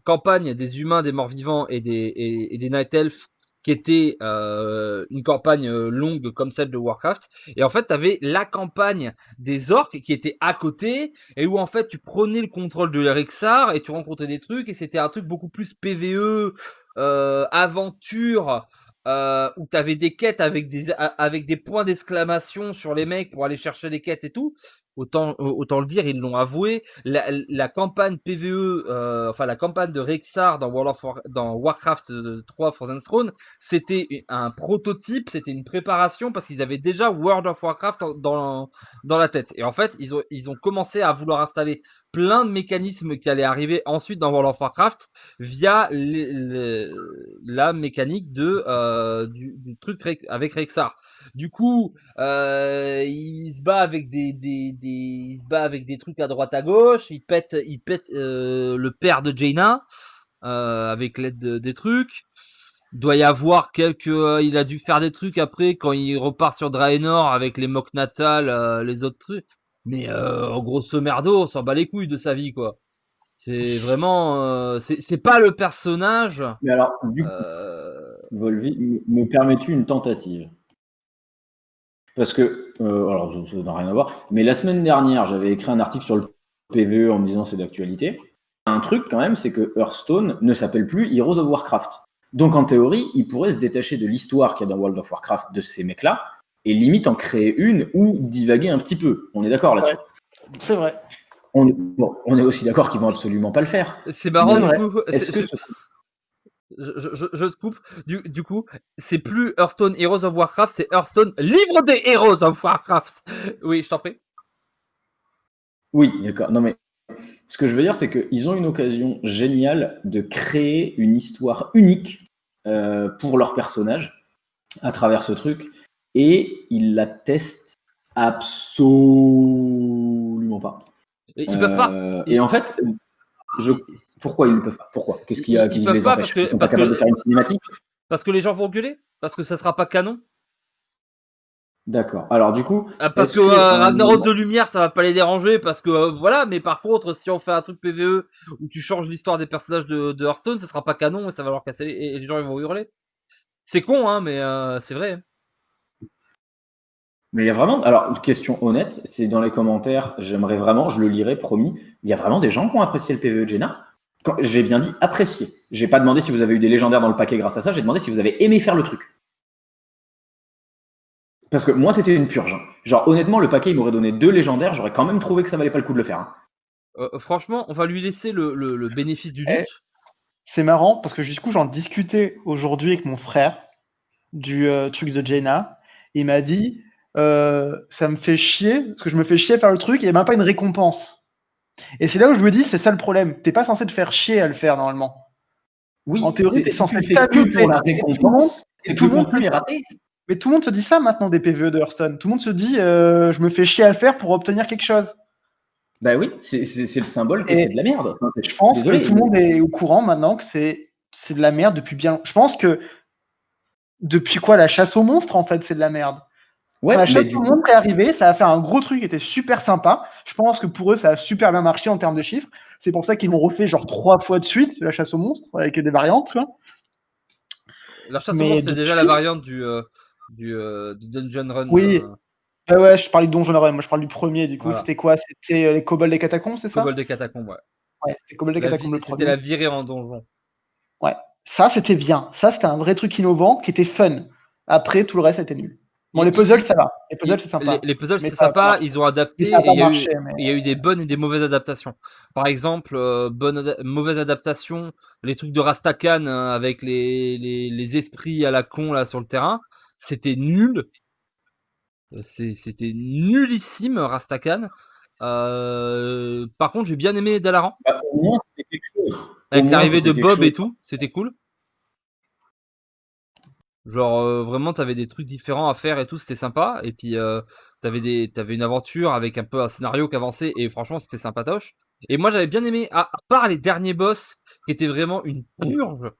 campagnes des humains, des morts vivants et des Night Elves qui étaient une campagne longue comme celle de Warcraft. Et en fait, tu avais la campagne des orques qui était à côté et où en fait tu prenais le contrôle de l'Erexar et tu rencontrais des trucs et c'était un truc beaucoup plus PVE, aventure. Où t'avais des quêtes avec des points d'exclamation sur les mecs pour aller chercher les quêtes et tout. Autant le dire, ils l'ont avoué. La campagne PVE, enfin la campagne de Rexar dans dans Warcraft 3 Frozen Throne, c'était un prototype, c'était une préparation parce qu'ils avaient déjà World of Warcraft dans la tête. Et en fait, ils ont commencé à vouloir installer plein de mécanismes qui allaient arriver ensuite dans World of Warcraft via la mécanique du truc avec Rexar. Du coup, il se bat avec il se bat avec des trucs à droite à gauche. Il pète le père de Jaina avec l'aide des trucs. Doit y avoir il a dû faire des trucs après quand il repart sur Draenor avec les Mok Natal, les autres trucs. Mais en grosso merdo, on s'en bat les couilles de sa vie, quoi. C'est vraiment, c'est pas le personnage. Mais alors, du coup, Volvi, me permets-tu une tentative? Parce que, alors ça n'a rien à voir, mais la semaine dernière, j'avais écrit un article sur le PVE en me disant c'est d'actualité. Un truc quand même, c'est que Hearthstone ne s'appelle plus Heroes of Warcraft. Donc en théorie, il pourrait se détacher de l'histoire qu'il y a dans World of Warcraft de ces mecs-là, et limite en créer une ou divaguer un petit peu. On est d'accord là-dessus? C'est vrai. On est aussi d'accord qu'ils vont absolument pas le faire. C'est marrant, Mais du coup. est-ce que Je te coupe. Du coup, c'est plus Hearthstone Heroes of Warcraft, c'est Hearthstone Livre des Heroes of Warcraft. Oui, je t'en prie. Oui, d'accord. Non mais ce que je veux dire, c'est qu'ils ont une occasion géniale de créer une histoire unique pour leur personnage à travers ce truc, et ils la testent absolument pas. Ils peuvent pas. Et en fait, pourquoi ils ne peuvent pas? Pourquoi? Qu'est-ce qui Ils peuvent les pas empêche? Ils sont pas capables de faire une cinématique? Parce que les gens vont gueuler. Parce que ça sera pas canon. D'accord. Alors du coup, parce que Ragnaros de Lumière, ça va pas les déranger parce que voilà. Mais par contre, si on fait un truc PVE où tu changes l'histoire des personnages de Hearthstone, ça sera pas canon et ça va leur casser et les gens ils vont hurler. C'est con, hein, mais c'est vrai. Mais il y a vraiment, alors une question honnête, c'est dans les commentaires, j'aimerais vraiment, je le lirai, promis, il y a vraiment des gens qui ont apprécié le PVE de Jaina. J'ai bien dit apprécié. J'ai pas demandé si vous avez eu des légendaires dans le paquet grâce à ça, j'ai demandé si vous avez aimé faire le truc. Parce que moi, c'était une purge. Hein. Genre, honnêtement, le paquet, il m'aurait donné 2 légendaires, j'aurais quand même trouvé que ça valait pas le coup de le faire. Hein. Franchement, on va lui laisser le bénéfice du doute. C'est marrant parce que du coup, j'en discutais aujourd'hui avec mon frère du truc de Jaina. Il m'a dit ça me fait chier parce que je me fais chier à faire le truc et il n'y a même pas une récompense. Et c'est là où je lui dis c'est ça le problème. T'es pas censé te faire chier à le faire normalement. Oui, en théorie, t'es si censé tu fais que pour la récompense, c'est que le contenu est raté. Mais tout le monde se dit ça maintenant des PVE de Hearthstone. Tout le monde se dit je me fais chier à le faire pour obtenir quelque chose. Bah oui, c'est le symbole que c'est de la merde. Enfin, je pense que tout le monde est au courant maintenant que c'est de la merde depuis bien. Je pense que depuis quoi la chasse aux monstres en fait c'est de la merde. Ouais, la chasse aux monstres est arrivée, ça a fait un gros truc qui était super sympa. Je pense que pour eux ça a super bien marché en termes de chiffres. C'est pour ça qu'ils l'ont refait genre 3 fois de suite la chasse aux monstres avec des variantes. Quoi. La chasse aux monstres c'est déjà la variante du Dungeon Run. Oui. Ouais, je parlais de Donjon Run, moi je parle du premier, du coup, voilà. C'était quoi? C'était les kobolds des catacombes, c'est ça? Kobolds des catacombes, ouais. Ouais, c'était kobolds des catacombes le premier. C'était la virée en donjon. Ouais, ça c'était bien, ça c'était un vrai truc innovant qui était fun. Après, tout le reste était nul. Bon, les puzzles, ça va. Les puzzles, c'est sympa. Les puzzles, Mais c'est ça- sympa, ils ont adapté, ça a et pas il y a eu, marché, mais- il y a eu des bonnes et des mauvaises adaptations. Par exemple, mauvaise adaptation, les trucs de Rastakhan avec les esprits à la con là sur le terrain, c'était nul. C'était nullissime, Rastakhan. Par contre, j'ai bien aimé Dalaran, Bah, au moins, c'était quelque chose. avec Au moins, l'arrivée de c'était quelque Bob chose. et tout, c'était cool. Genre vraiment t'avais des trucs différents à faire et tout, c'était sympa. Et puis t'avais une aventure avec un peu un scénario qui avançait, et franchement c'était sympatoche. Et moi j'avais bien aimé, à part les derniers boss qui étaient vraiment une purge.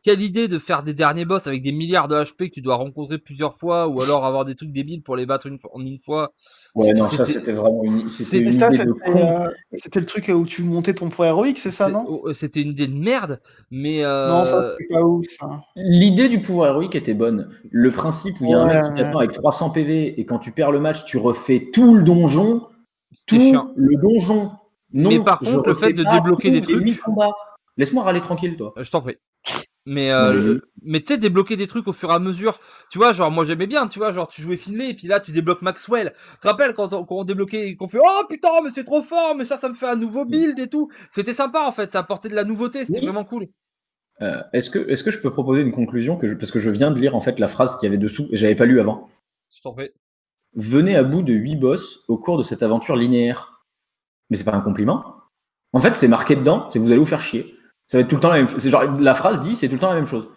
Quelle idée de faire des derniers boss avec des milliards de HP que tu dois rencontrer plusieurs fois, ou alors avoir des trucs débiles pour les battre en une fois. Ouais, non, ça c'était vraiment c'était- une Mais ça, idée de con. c'était le truc où tu montais ton point héroïque, c'est ça, non C'était une idée de merde, mais Non, ça, c'était pas ouf, ça. L'idée du pouvoir héroïque était bonne. Le principe où il y a un Ouais, mec qui t'attend avec 300 PV et quand tu perds le match, tu refais tout le donjon. c'était chiant. Le donjon. Non, Mais par je contre, le fait refais de pas débloquer des tous les trucs- 8 combats. Laisse-moi râler tranquille, toi. Je t'en prie. Mais Mais- mais tu sais, débloquer des trucs au fur et à mesure. Tu vois, genre moi j'aimais bien, tu vois, genre tu jouais Finlay et puis là tu débloques Maxwell. Tu te rappelles quand on débloquait, qu'on fait oh putain mais c'est trop fort, mais ça me fait un nouveau build et tout. C'était sympa en fait, ça apportait de la nouveauté, c'était Oui. vraiment cool. Est-ce que je peux proposer une conclusion parce que je viens de lire en fait la phrase qu'il y avait dessous et j'avais pas lu avant. Je t'en prie. Venez à bout de 8 boss au cours de cette aventure linéaire. Mais c'est pas un compliment. En fait, c'est marqué dedans, c'est vous allez vous faire chier. Ça va être tout le temps la même chose. C'est genre la phrase dit c'est tout le temps la même chose.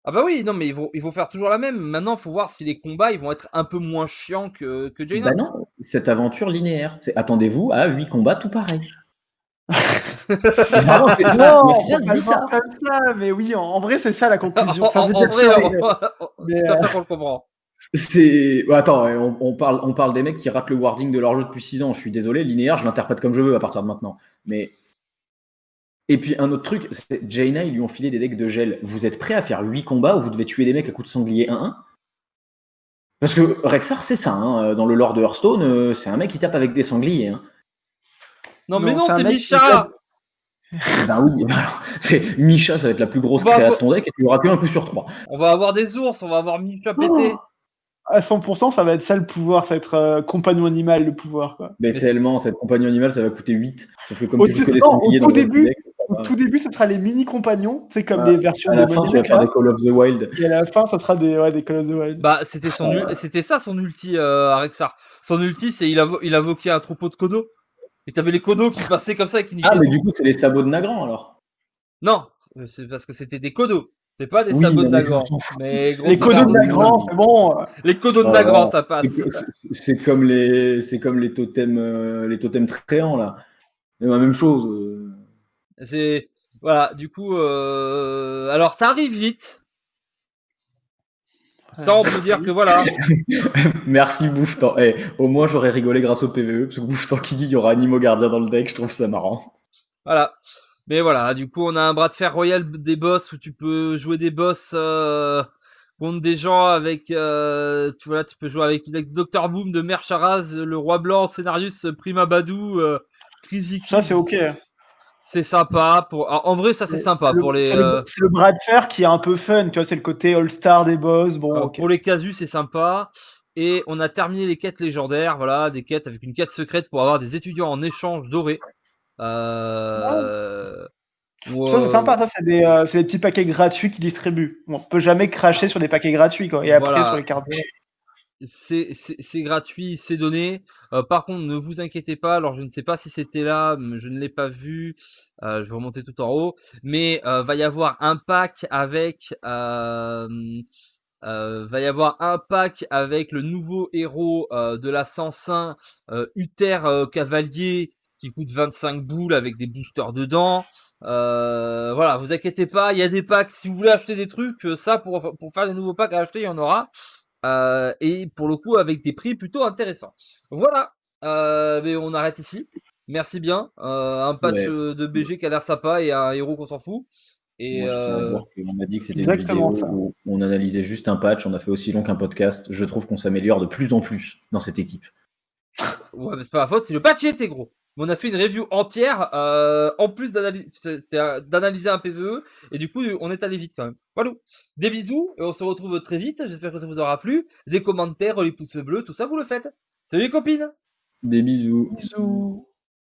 Ah bah oui, non mais ils vont faire toujours la même. Maintenant, faut voir si les combats ils vont être un peu moins chiants que Jaina. Bah non, cette aventure linéaire. Attendez-vous à 8 combats tout pareil. Vraiment, c'est ça. Non, La on phrase va pas dit le voir ça. comme ça, mais oui, en vrai, c'est ça la conclusion. Ça veut En dire vrai, ça. c'est Mais, comme ça qu'on le comprend. C'est. Bah, attends, on parle des mecs qui ratent le wording de leur jeu depuis 6 ans. Je suis désolé, linéaire, je l'interprète comme je veux à partir de maintenant. Mais. Et puis un autre truc, c'est Jaina, ils lui ont filé des decks de gel. Vous êtes prêts à faire 8 combats où vous devez tuer des mecs à coups de sanglier 1-1? Parce que Rexar, c'est ça, hein, dans le lore de Hearthstone, c'est un mec qui tape avec des sangliers. Hein. Non mais Non, non, c'est un c'est mec Misha. Bah oui, alors, Misha, ça va être la plus grosse Bah, créa de faut- ton deck et tu auras que un coup sur 3. On va avoir des ours, on va avoir Misha pété. à 100%, ça va être ça le pouvoir, ça va être compagnon animal le pouvoir, quoi. Mais Mais tellement, cette compagnie animale, ça va coûter 8. Sauf que comme Au tu joues tout- que des non, sangliers au dans tout le début, deck, Au tout début, ça sera les mini-compagnons, c'est comme Voilà. les versions à la fin, tu vas démoniaques, faire là. des Call of the Wild. Et à la fin, ça sera des Call of the Wild. Bah, c'était ça son ulti, Rexar. Son ulti, c'est il invoquait un troupeau de kodos. Et t'avais les kodos qui passaient comme ça et qui niquaient Ah, mais tout. du coup, c'est les sabots de Nagrand alors. Non, c'est parce que c'était des kodos. C'est pas des Oui, sabots de non, mais Nagrand. je m'en fous. Mais gros, Les c'est codos de merde. Nagrand, c'est bon. Les kodos de Oh, Nagrand, non. ça passe. C'est comme les totems créants là. C'est la même chose. C'est voilà. Du coup, alors ça arrive vite. Ça, on peut dire que voilà. Merci Bouffetan. Au moins j'aurais rigolé grâce au PVE, parce que Bouffetan qui dit qu'il y aura Animo Gardien dans le deck, je trouve ça marrant. Voilà. Mais voilà, du coup, on a un bras de fer royal des boss où tu peux jouer des boss contre des gens avec. Tu vois, tu peux jouer avec Dr Boom de Mer Charaz, le Roi Blanc, Scénarius, Prima Badou, Crazy Kid. Ça, c'est ok. C'est sympa. En vrai, ça, c'est sympa. Pour les, C'est le bras de fer qui est un peu fun, tu vois, c'est le côté all-star des boss. Bon, ok. pour les casus, c'est sympa. Et on a terminé les quêtes légendaires. Voilà, des quêtes avec une quête secrète pour avoir des étudiants en échange dorés. Ça, c'est sympa, ça, c'est des petits paquets gratuits qui distribuent. On peut jamais cracher sur des paquets gratuits, quoi. Et après, Voilà. sur les cartes. C'est gratuit, c'est donné. Par contre, ne vous inquiétez pas. Alors, je ne sais pas si c'était là, mais je ne l'ai pas vu. Je vais remonter tout en haut. Mais va y avoir un pack avec. Va y avoir un pack avec le nouveau héros de la Sansin, Uther Cavalier, qui coûte 25 boules avec des boosters dedans. Voilà, vous inquiétez pas, il y a des packs. Si vous voulez acheter des trucs, ça pour faire des nouveaux packs à acheter, il y en aura. Et pour le coup, avec des prix plutôt intéressants. Voilà, mais on arrête ici. Merci bien. Un patch de BG qui a l'air sympa et un héros qu'on s'en fout. Et Moi, je tiens à dire qu'on a dit que c'était une Exactement vidéo ça. où on analysait juste un patch, on a fait aussi long qu'un podcast. Je trouve qu'on s'améliore de plus en plus dans cette équipe. ouais, mais c'est pas ma faute si le patch était gros. mais on a fait une review entière en plus d'analyser un PvE, et du coup, on est allé vite quand même. Voilà. Des bisous, et on se retrouve très vite. J'espère que ça vous aura plu. Des commentaires, les pouces bleus, tout ça, vous le faites. Salut les copines! Des bisous. Bisous.